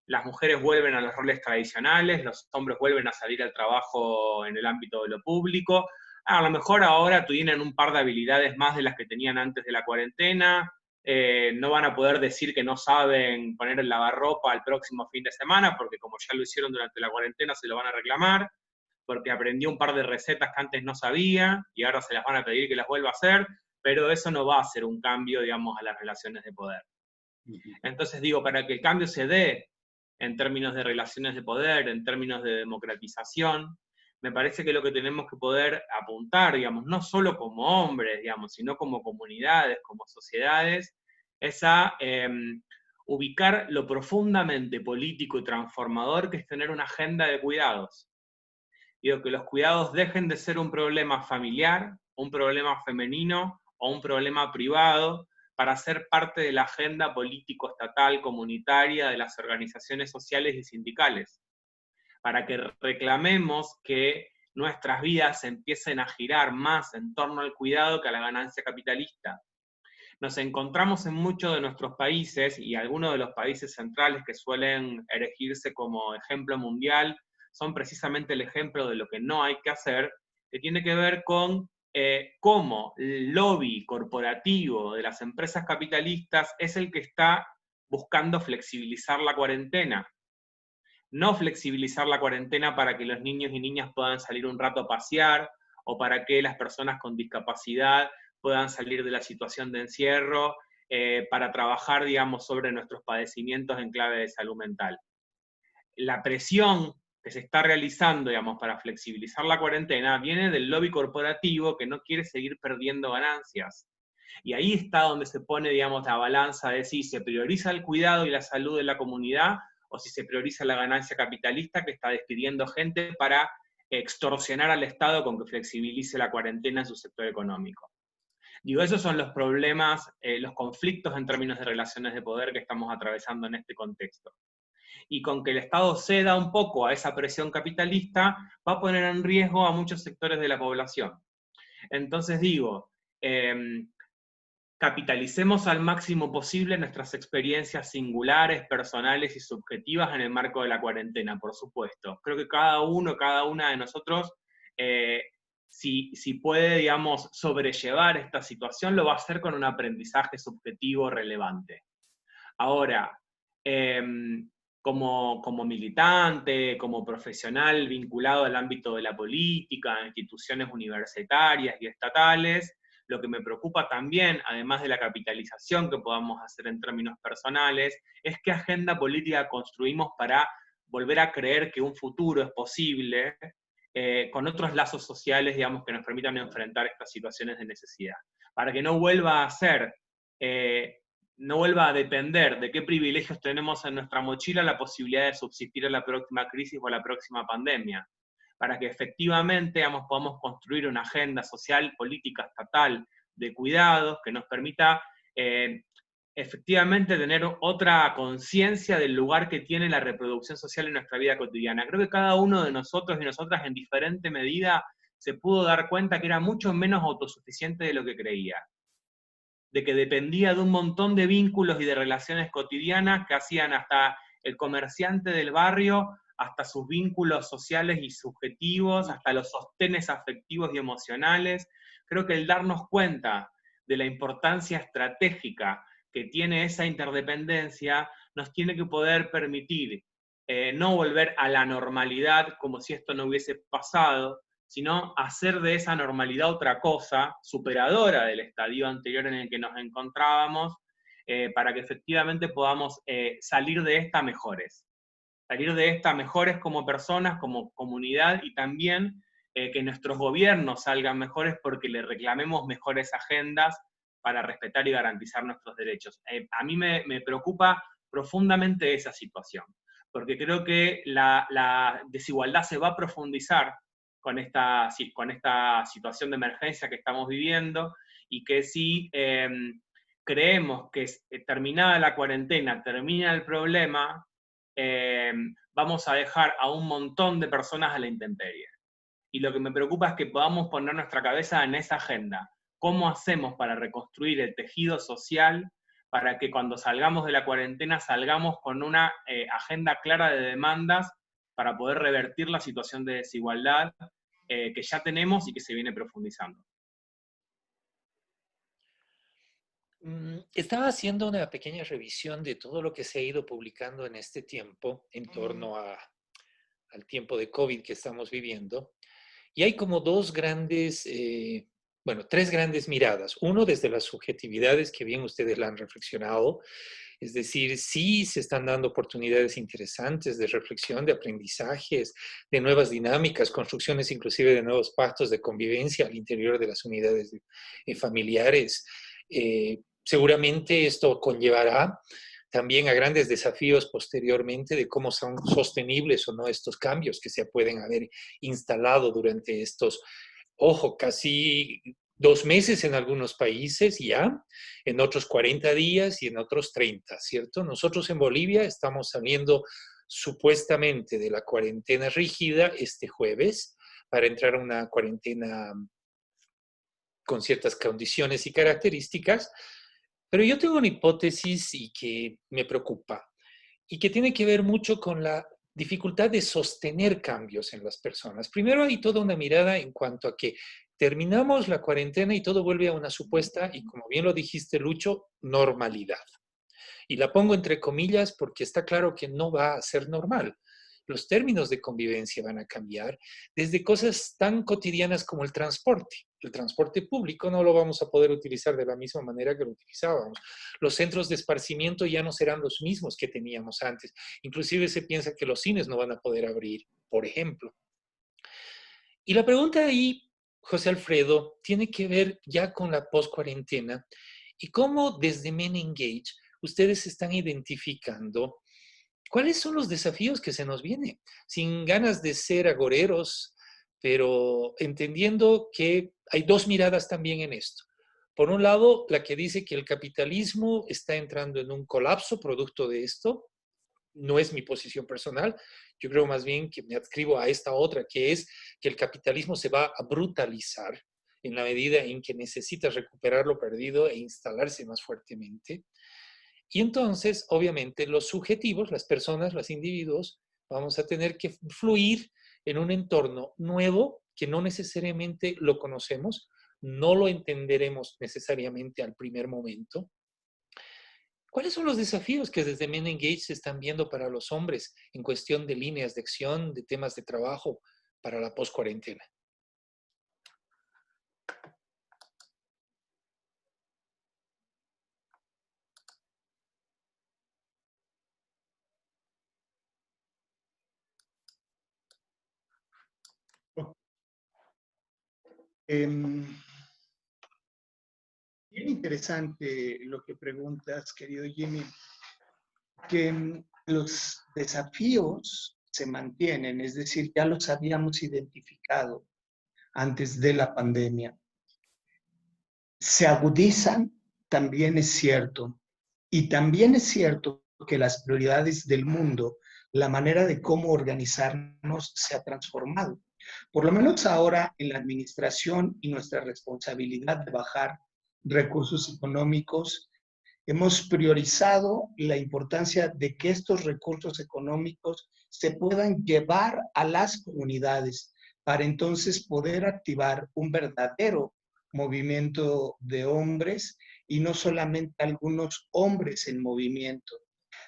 las mujeres vuelven a los roles tradicionales, los hombres vuelven a salir al trabajo en el ámbito de lo público. A lo mejor ahora tienen un par de habilidades más de las que tenían antes de la cuarentena, no van a poder decir que no saben poner el lavarropa el próximo fin de semana, porque como ya lo hicieron durante la cuarentena, se lo van a reclamar, porque aprendió un par de recetas que antes no sabía, y ahora se las van a pedir que las vuelva a hacer, pero eso no va a ser un cambio, digamos, a las relaciones de poder. Entonces digo, para que el cambio se dé en términos de relaciones de poder, en términos de democratización, me parece que lo que tenemos que poder apuntar, digamos, no solo como hombres, digamos, sino como comunidades, como sociedades, es a ubicar lo profundamente político y transformador que es tener una agenda de cuidados. Digo, que los cuidados dejen de ser un problema familiar, un problema femenino o un problema privado, para ser parte de la agenda político-estatal, comunitaria, de las organizaciones sociales y sindicales, para que reclamemos que nuestras vidas empiecen a girar más en torno al cuidado que a la ganancia capitalista. Nos encontramos en muchos de nuestros países, y algunos de los países centrales que suelen erigirse como ejemplo mundial, son precisamente el ejemplo de lo que no hay que hacer, que tiene que ver con cómo el lobby corporativo de las empresas capitalistas es el que está buscando flexibilizar la cuarentena. No flexibilizar la cuarentena para que los niños y niñas puedan salir un rato a pasear, o para que las personas con discapacidad puedan salir de la situación de encierro, para trabajar, digamos, sobre nuestros padecimientos en clave de salud mental. La presión que se está realizando, digamos, para flexibilizar la cuarentena viene del lobby corporativo que no quiere seguir perdiendo ganancias. Y ahí está donde se pone, digamos, la balanza de si se prioriza el cuidado y la salud de la comunidad o si se prioriza la ganancia capitalista que está despidiendo gente para extorsionar al Estado con que flexibilice la cuarentena en su sector económico. Digo, esos son los problemas, los conflictos en términos de relaciones de poder que estamos atravesando en este contexto. Y con que el Estado ceda un poco a esa presión capitalista, va a poner en riesgo a muchos sectores de la población. Entonces digo, capitalicemos al máximo posible nuestras experiencias singulares, personales y subjetivas en el marco de la cuarentena, por supuesto. Creo que cada uno, cada una de nosotros, si puede, digamos, sobrellevar esta situación, lo va a hacer con un aprendizaje subjetivo relevante. Ahora, como militante, como profesional vinculado al ámbito de la política, a instituciones universitarias y estatales, lo que me preocupa también, además de la capitalización que podamos hacer en términos personales, es qué agenda política construimos para volver a creer que un futuro es posible, con otros lazos sociales, digamos, que nos permitan enfrentar estas situaciones de necesidad. Para que no vuelva a ser, no vuelva a depender de qué privilegios tenemos en nuestra mochila la posibilidad de subsistir a la próxima crisis o a la próxima pandemia. Para que efectivamente, digamos, podamos construir una agenda social, política, estatal de cuidados que nos permita efectivamente tener otra conciencia del lugar que tiene la reproducción social en nuestra vida cotidiana. Creo que cada uno de nosotros y nosotras en diferente medida se pudo dar cuenta que era mucho menos autosuficiente de lo que creía, de que dependía de un montón de vínculos y de relaciones cotidianas que hacían hasta el comerciante del barrio, hasta sus vínculos sociales y subjetivos, hasta los sostenes afectivos y emocionales. Creo que el darnos cuenta de la importancia estratégica que tiene esa interdependencia nos tiene que poder permitir no volver a la normalidad como si esto no hubiese pasado, sino hacer de esa normalidad otra cosa, superadora del estadio anterior en el que nos encontrábamos, para que efectivamente podamos salir de esta mejores. Salir de esta mejores como personas, como comunidad, y también que nuestros gobiernos salgan mejores porque le reclamemos mejores agendas para respetar y garantizar nuestros derechos. A mí me preocupa profundamente esa situación, porque creo que la desigualdad se va a profundizar con esta situación de emergencia que estamos viviendo, y que si creemos que terminada la cuarentena termina el problema, vamos a dejar a un montón de personas a la intemperie. y lo que me preocupa es que podamos poner nuestra cabeza en esa agenda. ¿Cómo hacemos para reconstruir el tejido social para que cuando salgamos de la cuarentena salgamos con una agenda clara de demandas para poder revertir la situación de desigualdad que ya tenemos y que se viene profundizando? Estaba haciendo una pequeña revisión de todo lo que se ha ido publicando en este tiempo en torno al tiempo de COVID que estamos viviendo. Y hay como tres grandes miradas. Uno, desde las subjetividades, que bien ustedes la han reflexionado, es decir, sí se están dando oportunidades interesantes de reflexión, de aprendizajes, de nuevas dinámicas, construcciones inclusive de nuevos pactos de convivencia al interior de las unidades familiares. Seguramente esto conllevará también a grandes desafíos posteriormente de cómo son sostenibles o no estos cambios que se pueden haber instalado durante estos, casi 2 meses en algunos países ya, en otros 40 días y en otros 30, ¿cierto? Nosotros en Bolivia estamos saliendo supuestamente de la cuarentena rígida este jueves para entrar a una cuarentena con ciertas condiciones y características, pero yo tengo una hipótesis y que me preocupa y que tiene que ver mucho con la dificultad de sostener cambios en las personas. Primero hay toda una mirada en cuanto a que terminamos la cuarentena y todo vuelve a una supuesta, y como bien lo dijiste, Lucho, normalidad. Y la pongo entre comillas porque está claro que no va a ser normal. Los términos de convivencia van a cambiar desde cosas tan cotidianas como el transporte. El transporte público no lo vamos a poder utilizar de la misma manera que lo utilizábamos. Los centros de esparcimiento ya no serán los mismos que teníamos antes. Inclusive se piensa que los cines no van a poder abrir, por ejemplo. Y la pregunta ahí, José Alfredo, tiene que ver ya con la post-cuarentena y cómo desde Men Engage ustedes están identificando cuáles son los desafíos que se nos vienen, sin ganas de ser agoreros, pero entendiendo que hay dos miradas también en esto. Por un lado, la que dice que el capitalismo está entrando en un colapso producto de esto. No es mi posición personal, yo creo más bien que me adscribo a esta otra, que es que el capitalismo se va a brutalizar en la medida en que necesita recuperar lo perdido e instalarse más fuertemente. Y entonces, obviamente, los subjetivos, las personas, los individuos, vamos a tener que fluir en un entorno nuevo que no necesariamente lo conocemos, no lo entenderemos necesariamente al primer momento. ¿Cuáles son los desafíos que desde Men Engage se están viendo para los hombres en cuestión de líneas de acción, de temas de trabajo para la post-cuarentena? Bien interesante lo que preguntas, querido Jimmy, que los desafíos se mantienen, es decir, ya los habíamos identificado antes de la pandemia. Se agudizan, también es cierto, y también es cierto que las prioridades del mundo, la manera de cómo organizarnos se ha transformado. Por lo menos ahora en la administración y nuestra responsabilidad de bajar recursos económicos, hemos priorizado la importancia de que estos recursos económicos se puedan llevar a las comunidades para entonces poder activar un verdadero movimiento de hombres y no solamente algunos hombres en movimiento.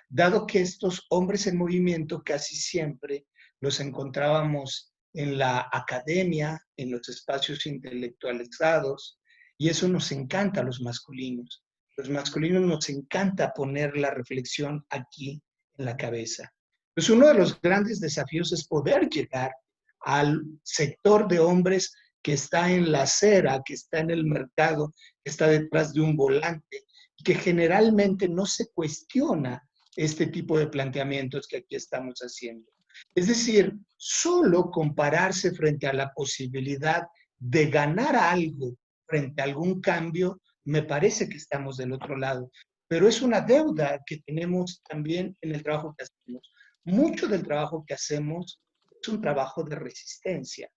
Dado que estos hombres en movimiento casi siempre los encontrábamos en la academia, en los espacios intelectualizados, y eso nos encanta a los masculinos. Los masculinos nos encanta poner la reflexión aquí en la cabeza. Pues uno de los grandes desafíos es poder llegar al sector de hombres que está en la acera, que está en el mercado, que está detrás de un volante, y que generalmente no se cuestiona este tipo de planteamientos que aquí estamos haciendo. Es decir, solo compararse frente a la posibilidad de ganar algo frente a algún cambio, me parece que estamos del otro lado. Pero es una deuda que tenemos también en el trabajo que hacemos. Mucho del trabajo que hacemos es un trabajo de resistencia.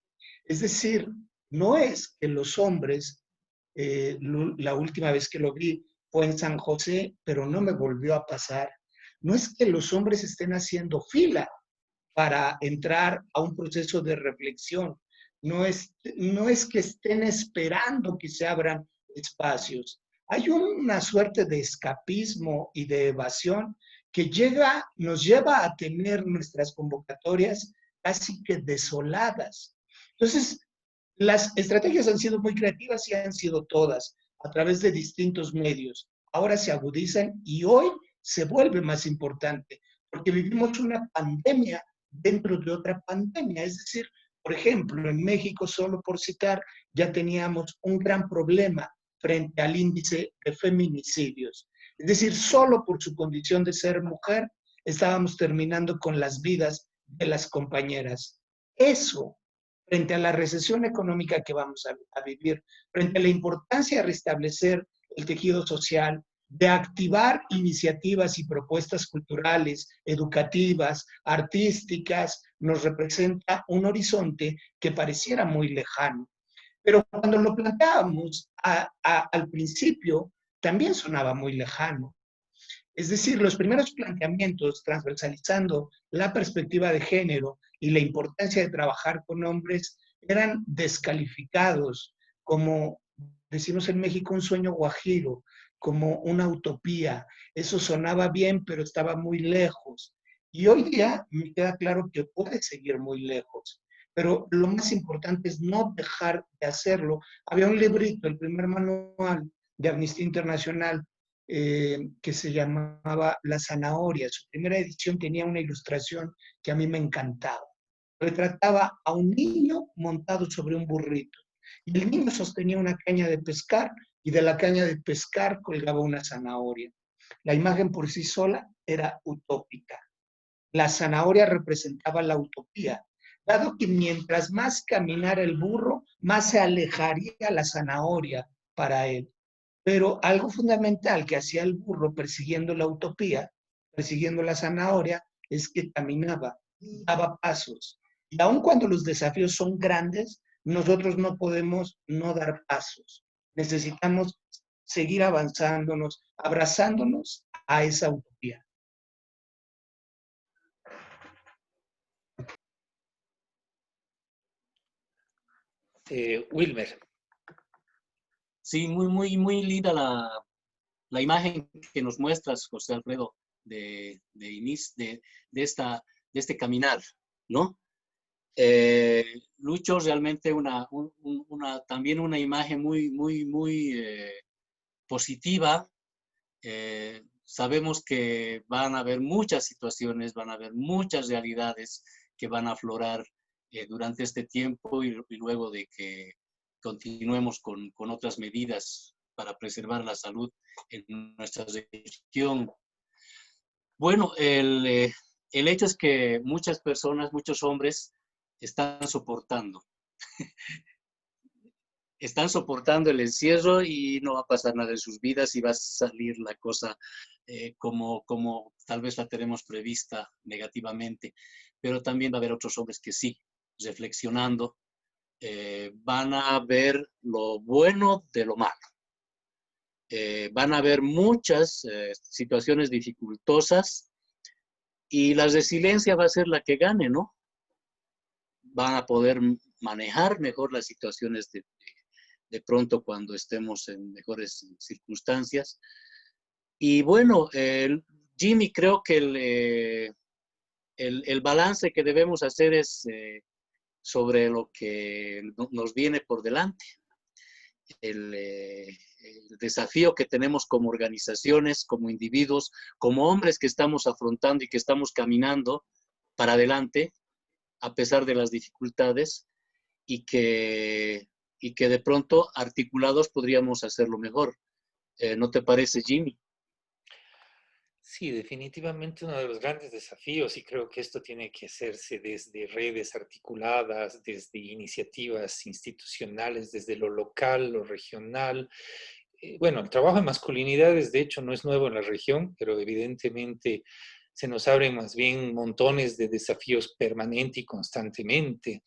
Es decir, no es que los hombres, la última vez que lo vi fue en San José, pero no me volvió a pasar. No es que los hombres estén haciendo fila para entrar a un proceso de reflexión. No es que estén esperando que se abran espacios. Hay una suerte de escapismo y de evasión que nos lleva a tener nuestras convocatorias casi que desoladas. Entonces, las estrategias han sido muy creativas y han sido todas a través de distintos medios. Ahora se agudizan y hoy se vuelve más importante porque vivimos una pandemia dentro de otra pandemia. Es decir, por ejemplo, en México, solo por citar, ya teníamos un gran problema frente al índice de feminicidios. Es decir, solo por su condición de ser mujer, estábamos terminando con las vidas de las compañeras. Eso, frente a la recesión económica que vamos a vivir, frente a la importancia de restablecer el tejido social, de activar iniciativas y propuestas culturales, educativas, artísticas, nos representa un horizonte que pareciera muy lejano. Pero cuando lo planteábamos al principio, también sonaba muy lejano. Es decir, los primeros planteamientos transversalizando la perspectiva de género y la importancia de trabajar con hombres eran descalificados como, decimos en México, un sueño guajiro, como una utopía. Eso sonaba bien, pero estaba muy lejos. Y hoy día me queda claro que puede seguir muy lejos. Pero lo más importante es no dejar de hacerlo. Había un librito, el primer manual de Amnistía Internacional, que se llamaba La zanahoria. Su primera edición tenía una ilustración que a mí me encantaba. Retrataba a un niño montado sobre un burrito. Y el niño sostenía una caña de pescar y de la caña de pescar colgaba una zanahoria. La imagen por sí sola era utópica. La zanahoria representaba la utopía, dado que mientras más caminara el burro, más se alejaría la zanahoria para él. Pero algo fundamental que hacía el burro persiguiendo la utopía, persiguiendo la zanahoria, es que caminaba, daba pasos. Y aun cuando los desafíos son grandes, nosotros no podemos no dar pasos. Necesitamos seguir avanzándonos, abrazándonos a esa utopía. Wilmer. Sí, muy linda la imagen que nos muestras, José Alfredo, de este caminar, ¿no? Lucho, realmente también una imagen muy positiva. Sabemos que van a haber muchas situaciones, van a haber muchas realidades que van a aflorar durante este tiempo y luego de que continuemos con otras medidas para preservar la salud en nuestra región. Bueno, el hecho es que muchas personas, muchos hombres están soportando. Están soportando el encierro y no va a pasar nada en sus vidas y va a salir la cosa como tal vez la tenemos prevista negativamente. Pero también va a haber otros hombres que sí, reflexionando, van a ver lo bueno de lo malo. Van a haber muchas situaciones dificultosas y la resiliencia va a ser la que gane, ¿no? Van a poder manejar mejor las situaciones de pronto cuando estemos en mejores circunstancias. Y bueno, Jimmy, creo que el balance que debemos hacer es sobre lo que nos viene por delante. El desafío que tenemos como organizaciones, como individuos, como hombres que estamos afrontando y que estamos caminando para adelante, a pesar de las dificultades, y que de pronto articulados podríamos hacerlo mejor. ¿No te parece, Jimmy? Sí, definitivamente uno de los grandes desafíos, y creo que esto tiene que hacerse desde redes articuladas, desde iniciativas institucionales, desde lo local, lo regional. Bueno, el trabajo de masculinidades, de hecho, no es nuevo en la región, pero evidentemente se nos abren más bien montones de desafíos permanente y constantemente.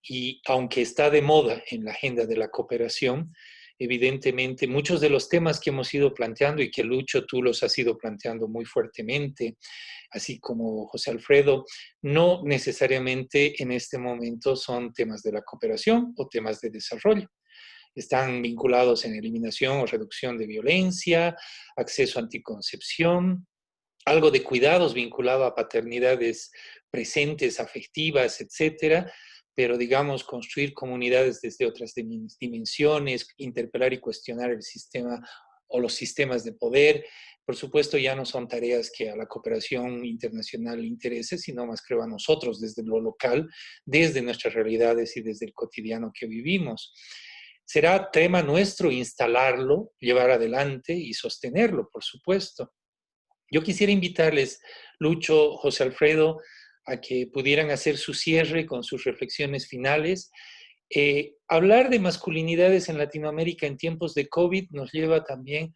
Y aunque está de moda en la agenda de la cooperación, evidentemente muchos de los temas que hemos ido planteando y que Lucho, tú los has ido planteando muy fuertemente, así como José Alfredo, no necesariamente en este momento son temas de la cooperación o temas de desarrollo. Están vinculados en eliminación o reducción de violencia, acceso a anticoncepción, algo de cuidados vinculado a paternidades presentes, afectivas, etcétera, pero digamos, construir comunidades desde otras dimensiones, interpelar y cuestionar el sistema o los sistemas de poder. Por supuesto, ya no son tareas que a la cooperación internacional le interese, sino más creo a nosotros desde lo local, desde nuestras realidades y desde el cotidiano que vivimos. Será tema nuestro instalarlo, llevar adelante y sostenerlo, por supuesto. Yo quisiera invitarles, Lucho, José Alfredo, a que pudieran hacer su cierre con sus reflexiones finales. Hablar de masculinidades en Latinoamérica en tiempos de COVID nos lleva también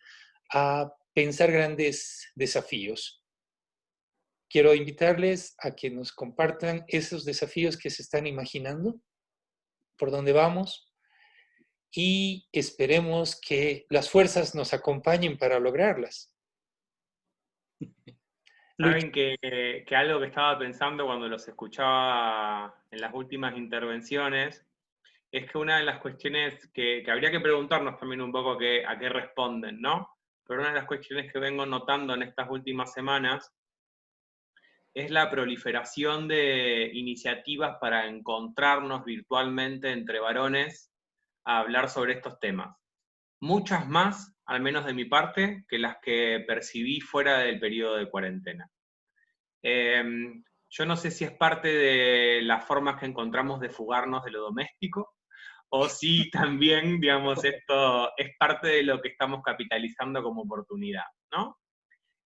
a pensar grandes desafíos. Quiero invitarles a que nos compartan esos desafíos que se están imaginando, por dónde vamos, y esperemos que las fuerzas nos acompañen para lograrlas. Saben que algo que estaba pensando cuando los escuchaba en las últimas intervenciones es que una de las cuestiones que habría que preguntarnos también un poco a qué responden, ¿no? Pero una de las cuestiones que vengo notando en estas últimas semanas es la proliferación de iniciativas para encontrarnos virtualmente entre varones a hablar sobre estos temas. Muchas más, al menos de mi parte, que las que percibí fuera del periodo de cuarentena. Yo no sé si es parte de las formas que encontramos de fugarnos de lo doméstico, o si también, digamos, esto es parte de lo que estamos capitalizando como oportunidad, ¿no?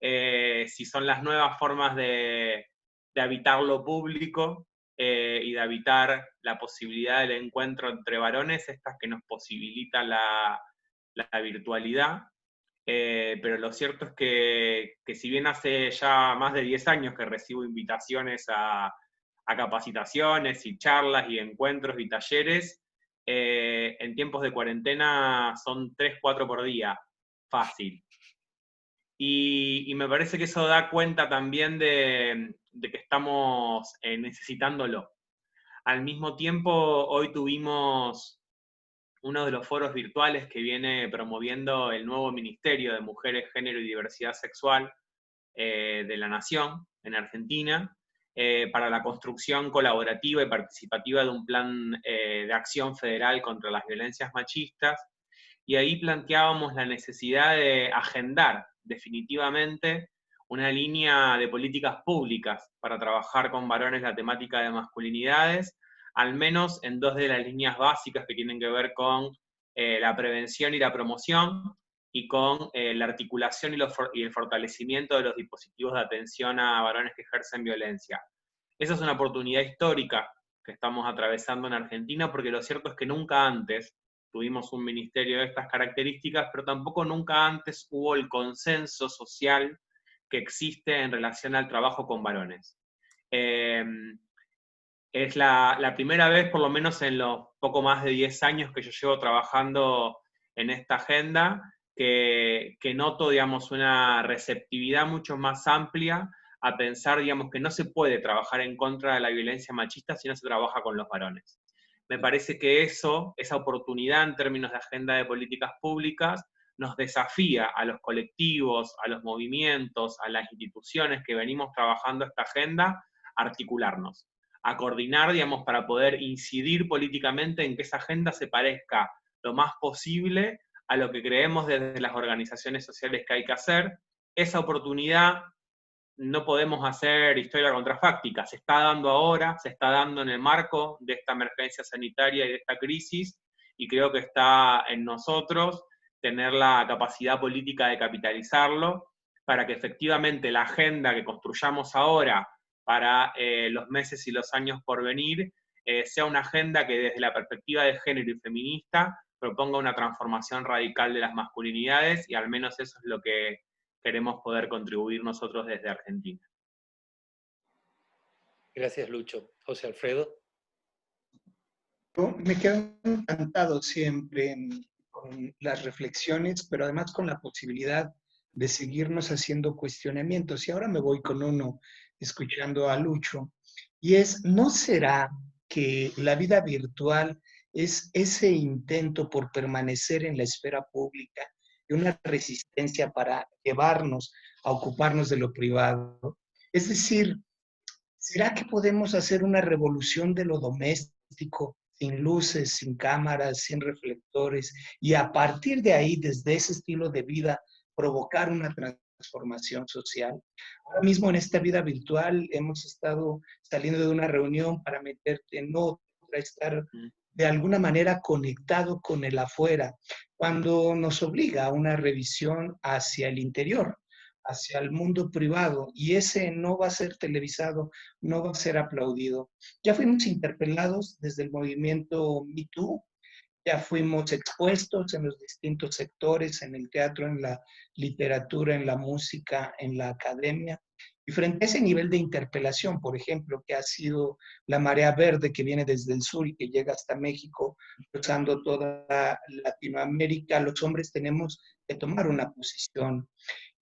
Si son las nuevas formas de habitar lo público y de habitar la posibilidad del encuentro entre varones, estas que nos posibilita la virtualidad. Pero lo cierto es que si bien hace ya más de 10 años que recibo invitaciones a capacitaciones y charlas y encuentros y talleres, en tiempos de cuarentena son 3, 4 por día, fácil. Y me parece que eso da cuenta también de que estamos necesitándolo. Al mismo tiempo, hoy tuvimos uno de los foros virtuales que viene promoviendo el nuevo Ministerio de Mujeres, Género y Diversidad Sexual de la Nación en Argentina, para la construcción colaborativa y participativa de un plan de acción federal contra las violencias machistas, y ahí planteábamos la necesidad de agendar definitivamente una línea de políticas públicas para trabajar con varones la temática de masculinidades, al menos en 2 de las líneas básicas que tienen que ver con la prevención y la promoción, y con la articulación y el fortalecimiento de los dispositivos de atención a varones que ejercen violencia. Esa es una oportunidad histórica que estamos atravesando en Argentina, porque lo cierto es que nunca antes tuvimos un ministerio de estas características, pero tampoco nunca antes hubo el consenso social que existe en relación al trabajo con varones. Es la primera vez, por lo menos en los poco más de 10 años que yo llevo trabajando en esta agenda, que noto, digamos, una receptividad mucho más amplia a pensar, digamos, que no se puede trabajar en contra de la violencia machista si no se trabaja con los varones. Me parece que esa oportunidad en términos de agenda de políticas públicas, nos desafía a los colectivos, a los movimientos, a las instituciones que venimos trabajando esta agenda, a articularnos, a coordinar, digamos, para poder incidir políticamente en que esa agenda se parezca lo más posible a lo que creemos desde las organizaciones sociales que hay que hacer. Esa oportunidad no podemos hacer historia contrafáctica, se está dando ahora, se está dando en el marco de esta emergencia sanitaria y de esta crisis, y creo que está en nosotros tener la capacidad política de capitalizarlo para que efectivamente la agenda que construyamos ahora para los meses y los años por venir sea una agenda que desde la perspectiva de género y feminista proponga una transformación radical de las masculinidades, y al menos eso es lo que queremos poder contribuir nosotros desde Argentina. Gracias, Lucho. José Alfredo. Yo me quedo encantado siempre con las reflexiones, pero además con la posibilidad de seguirnos haciendo cuestionamientos. Y ahora me voy con uno, escuchando a Lucho, y es, ¿no será que la vida virtual es ese intento por permanecer en la esfera pública y una resistencia para llevarnos a ocuparnos de lo privado? Es decir, ¿será que podemos hacer una revolución de lo doméstico, sin luces, sin cámaras, sin reflectores, y a partir de ahí, desde ese estilo de vida, provocar una transformación social? Ahora mismo en esta vida virtual hemos estado saliendo de una reunión para meterte en otra, estar de alguna manera conectado con el afuera, cuando nos obliga a una revisión hacia el interior, hacia el mundo privado, y ese no va a ser televisado, no va a ser aplaudido. Ya fuimos interpelados desde el movimiento Me Too, ya fuimos expuestos en los distintos sectores, en el teatro, en la literatura, en la música, en la academia. Y frente a ese nivel de interpelación, por ejemplo, que ha sido la marea verde que viene desde el sur y que llega hasta México, cruzando toda Latinoamérica, los hombres tenemos que tomar una posición.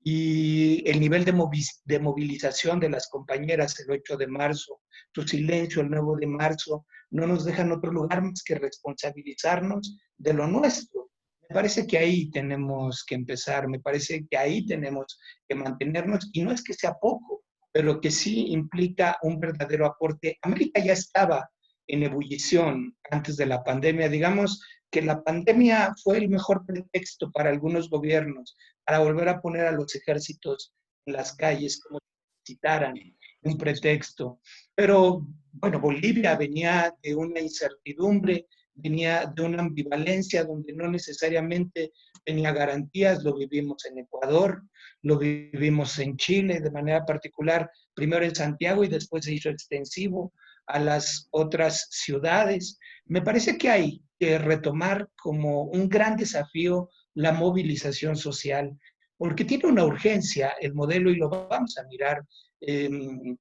Y el nivel de movilización de las compañeras el 8 de marzo, su silencio el 9 de marzo, no nos dejan otro lugar más que responsabilizarnos de lo nuestro. Me parece que ahí tenemos que empezar, me parece que ahí tenemos que mantenernos, y no es que sea poco, pero que sí implica un verdadero aporte. América ya estaba en ebullición antes de la pandemia, digamos que la pandemia fue el mejor pretexto para algunos gobiernos para volver a poner a los ejércitos en las calles como si necesitaran un pretexto. Pero bueno, Bolivia venía de una incertidumbre, venía de una ambivalencia donde no necesariamente tenía garantías. Lo vivimos en Ecuador, lo vivimos en Chile de manera particular, primero en Santiago y después se hizo extensivo a las otras ciudades. Me parece que hay que retomar como un gran desafío la movilización social, porque tiene una urgencia el modelo, y lo vamos a mirar. El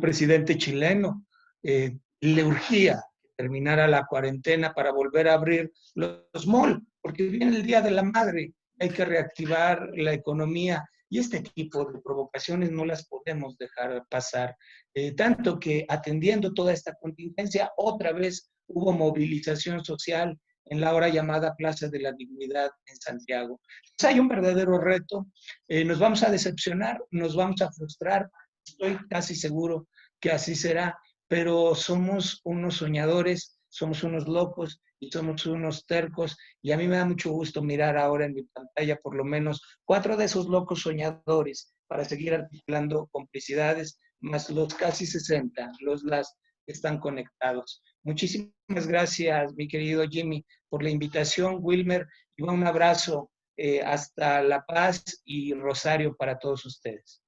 presidente chileno le urgía que terminara la cuarentena para volver a abrir los malls, porque viene el Día de la Madre, hay que reactivar la economía, y este tipo de provocaciones no las podemos dejar pasar. Tanto que atendiendo toda esta contingencia, otra vez hubo movilización social en la hora llamada Plaza de la Dignidad en Santiago. Entonces hay un verdadero reto, nos vamos a decepcionar, nos vamos a frustrar, estoy casi seguro que así será, pero somos unos soñadores, somos unos locos y somos unos tercos, y a mí me da mucho gusto mirar ahora en mi pantalla por lo menos 4 de esos locos soñadores para seguir articulando complicidades, más los casi 60, las que están conectados. Muchísimas gracias, mi querido Jimmy, por la invitación, Wilmer, y un abrazo hasta La Paz y Rosario para todos ustedes.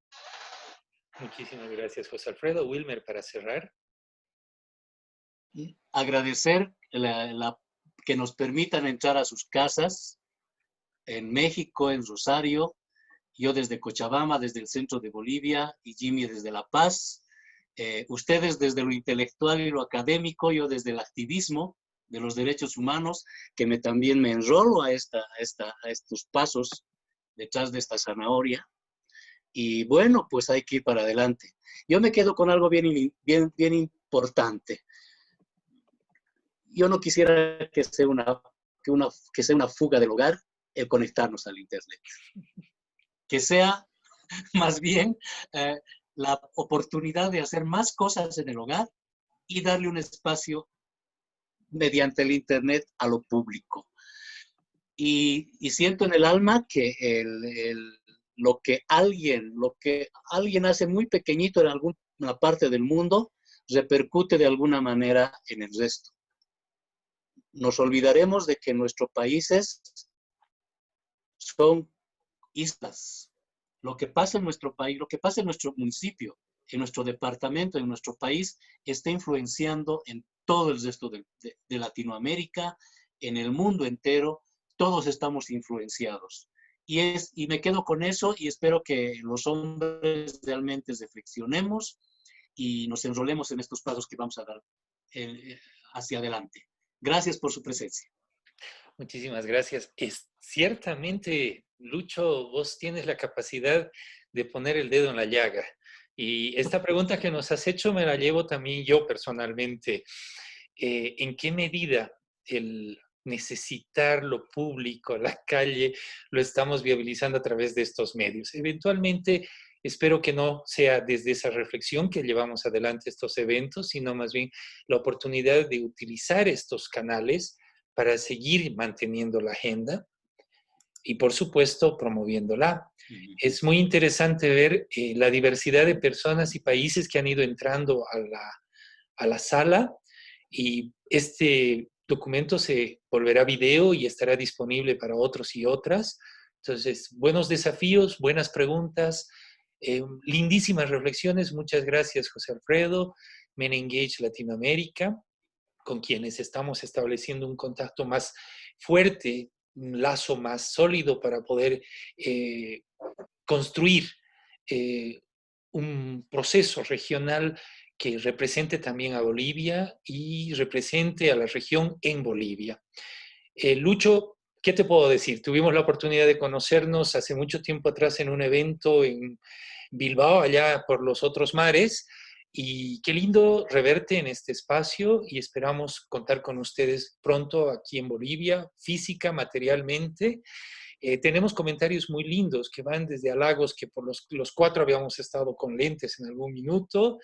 Muchísimas gracias, José Alfredo. Wilmer, para cerrar. Agradecer que nos permitan entrar a sus casas en México, en Rosario, yo desde Cochabamba, desde el centro de Bolivia, y Jimmy desde La Paz, ustedes desde lo intelectual y lo académico, yo desde el activismo de los derechos humanos, que también me enrolo a estos pasos detrás de esta zanahoria. Y bueno, pues hay que ir para adelante. Yo me quedo con algo bien importante. Yo no quisiera que sea una fuga del hogar el conectarnos al Internet. Que sea más bien la oportunidad de hacer más cosas en el hogar y darle un espacio mediante el Internet a lo público. Y siento en el alma que lo que alguien hace muy pequeñito en alguna parte del mundo repercute de alguna manera en el resto. Nos olvidaremos de que nuestros países son islas. Lo que pasa en nuestro país, lo que pasa en nuestro municipio, en nuestro departamento, en nuestro país, está influenciando en todo el resto de Latinoamérica, en el mundo entero. Todos estamos influenciados. Y me quedo con eso, y espero que los hombres realmente reflexionemos y nos enrolemos en estos pasos que vamos a dar hacia adelante. Gracias por su presencia. Muchísimas gracias. Ciertamente, Lucho, vos tienes la capacidad de poner el dedo en la llaga. Y esta pregunta que nos has hecho me la llevo también yo personalmente. ¿En qué medida el necesitar lo público, la calle, lo estamos viabilizando a través de estos medios? Eventualmente, espero que no sea desde esa reflexión que llevamos adelante estos eventos, sino más bien la oportunidad de utilizar estos canales para seguir manteniendo la agenda y, por supuesto, promoviéndola. Es muy interesante ver la diversidad de personas y países que han ido entrando a la sala, y este documento se volverá video y estará disponible para otros y otras. Entonces, buenos desafíos, buenas preguntas, lindísimas reflexiones. Muchas gracias, José Alfredo, Men Engage Latinoamérica, con quienes estamos estableciendo un contacto más fuerte, un lazo más sólido para poder construir un proceso regional que represente también a Bolivia y represente a la región en Bolivia. Lucho, ¿qué te puedo decir? Tuvimos la oportunidad de conocernos hace mucho tiempo atrás en un evento en Bilbao, allá por los otros mares, y qué lindo reverte en este espacio, y esperamos contar con ustedes pronto aquí en Bolivia, física, materialmente. Tenemos comentarios muy lindos que van desde halagos que por los cuatro habíamos estado con lentes en algún minuto,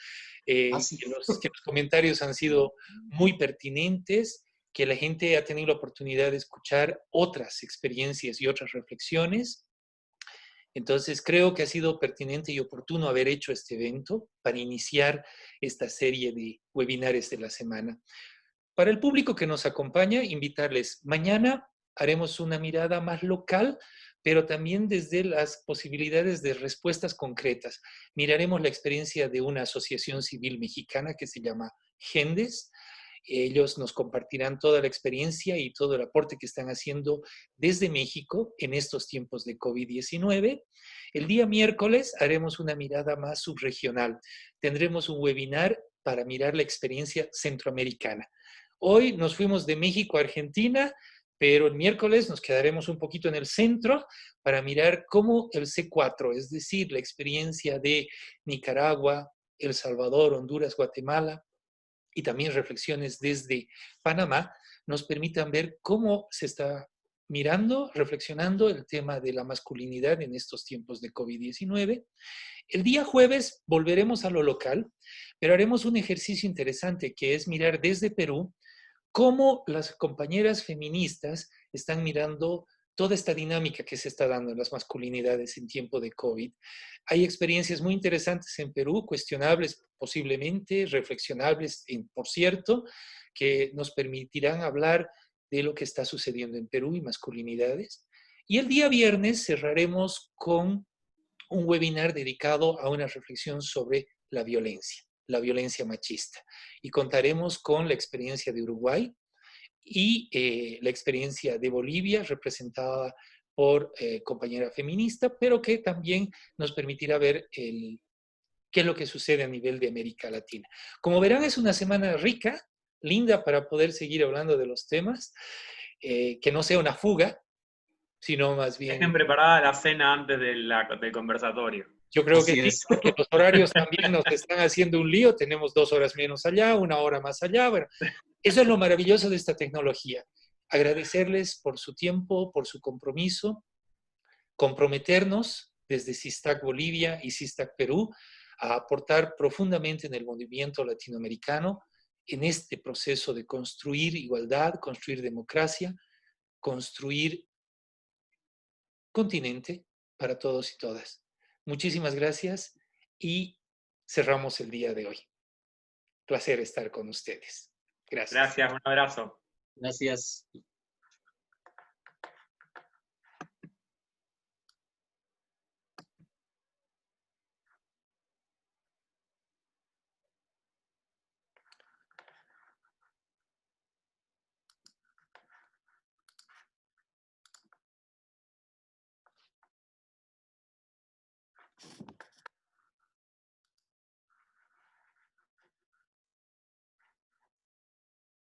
Así. que los comentarios han sido muy pertinentes, que la gente ha tenido la oportunidad de escuchar otras experiencias y otras reflexiones. Entonces, creo que ha sido pertinente y oportuno haber hecho este evento para iniciar esta serie de webinares de la semana. Para el público que nos acompaña, invitarles, mañana haremos una mirada más local, pero también desde las posibilidades de respuestas concretas. Miraremos la experiencia de una asociación civil mexicana que se llama GENDES. Ellos nos compartirán toda la experiencia y todo el aporte que están haciendo desde México en estos tiempos de COVID-19. El día miércoles haremos una mirada más subregional. Tendremos un webinar para mirar la experiencia centroamericana. Hoy nos fuimos de México a Argentina, pero el miércoles nos quedaremos un poquito en el centro para mirar cómo el C4, es decir, la experiencia de Nicaragua, El Salvador, Honduras, Guatemala, y también reflexiones desde Panamá, nos permitan ver cómo se está mirando, reflexionando el tema de la masculinidad en estos tiempos de COVID-19. El día jueves volveremos a lo local, pero haremos un ejercicio interesante que es mirar desde Perú cómo las compañeras feministas están mirando toda esta dinámica que se está dando en las masculinidades en tiempo de COVID. Hay experiencias muy interesantes en Perú, cuestionables posiblemente, reflexionables, por cierto, que nos permitirán hablar de lo que está sucediendo en Perú y masculinidades. Y el día viernes cerraremos con un webinar dedicado a una reflexión sobre la violencia machista. Y contaremos con la experiencia de Uruguay y la experiencia de Bolivia, representada por compañera feminista, pero que también nos permitirá ver qué es lo que sucede a nivel de América Latina. Como verán, es una semana rica, linda para poder seguir hablando de los temas, que no sea una fuga, sino más bien... Dejen preparada la cena antes del conversatorio. Yo creo que Así sí, es. porque los horarios también nos están haciendo un lío. Tenemos 2 horas menos allá, 1 hora más allá. Bueno, eso es lo maravilloso de esta tecnología. Agradecerles por su tiempo, por su compromiso, comprometernos desde SISTAC Bolivia y SISTAC Perú a aportar profundamente en el movimiento latinoamericano, en este proceso de construir igualdad, construir democracia, construir continente para todos y todas. Muchísimas gracias y cerramos el día de hoy. Placer estar con ustedes. Gracias. Gracias, un abrazo. Gracias.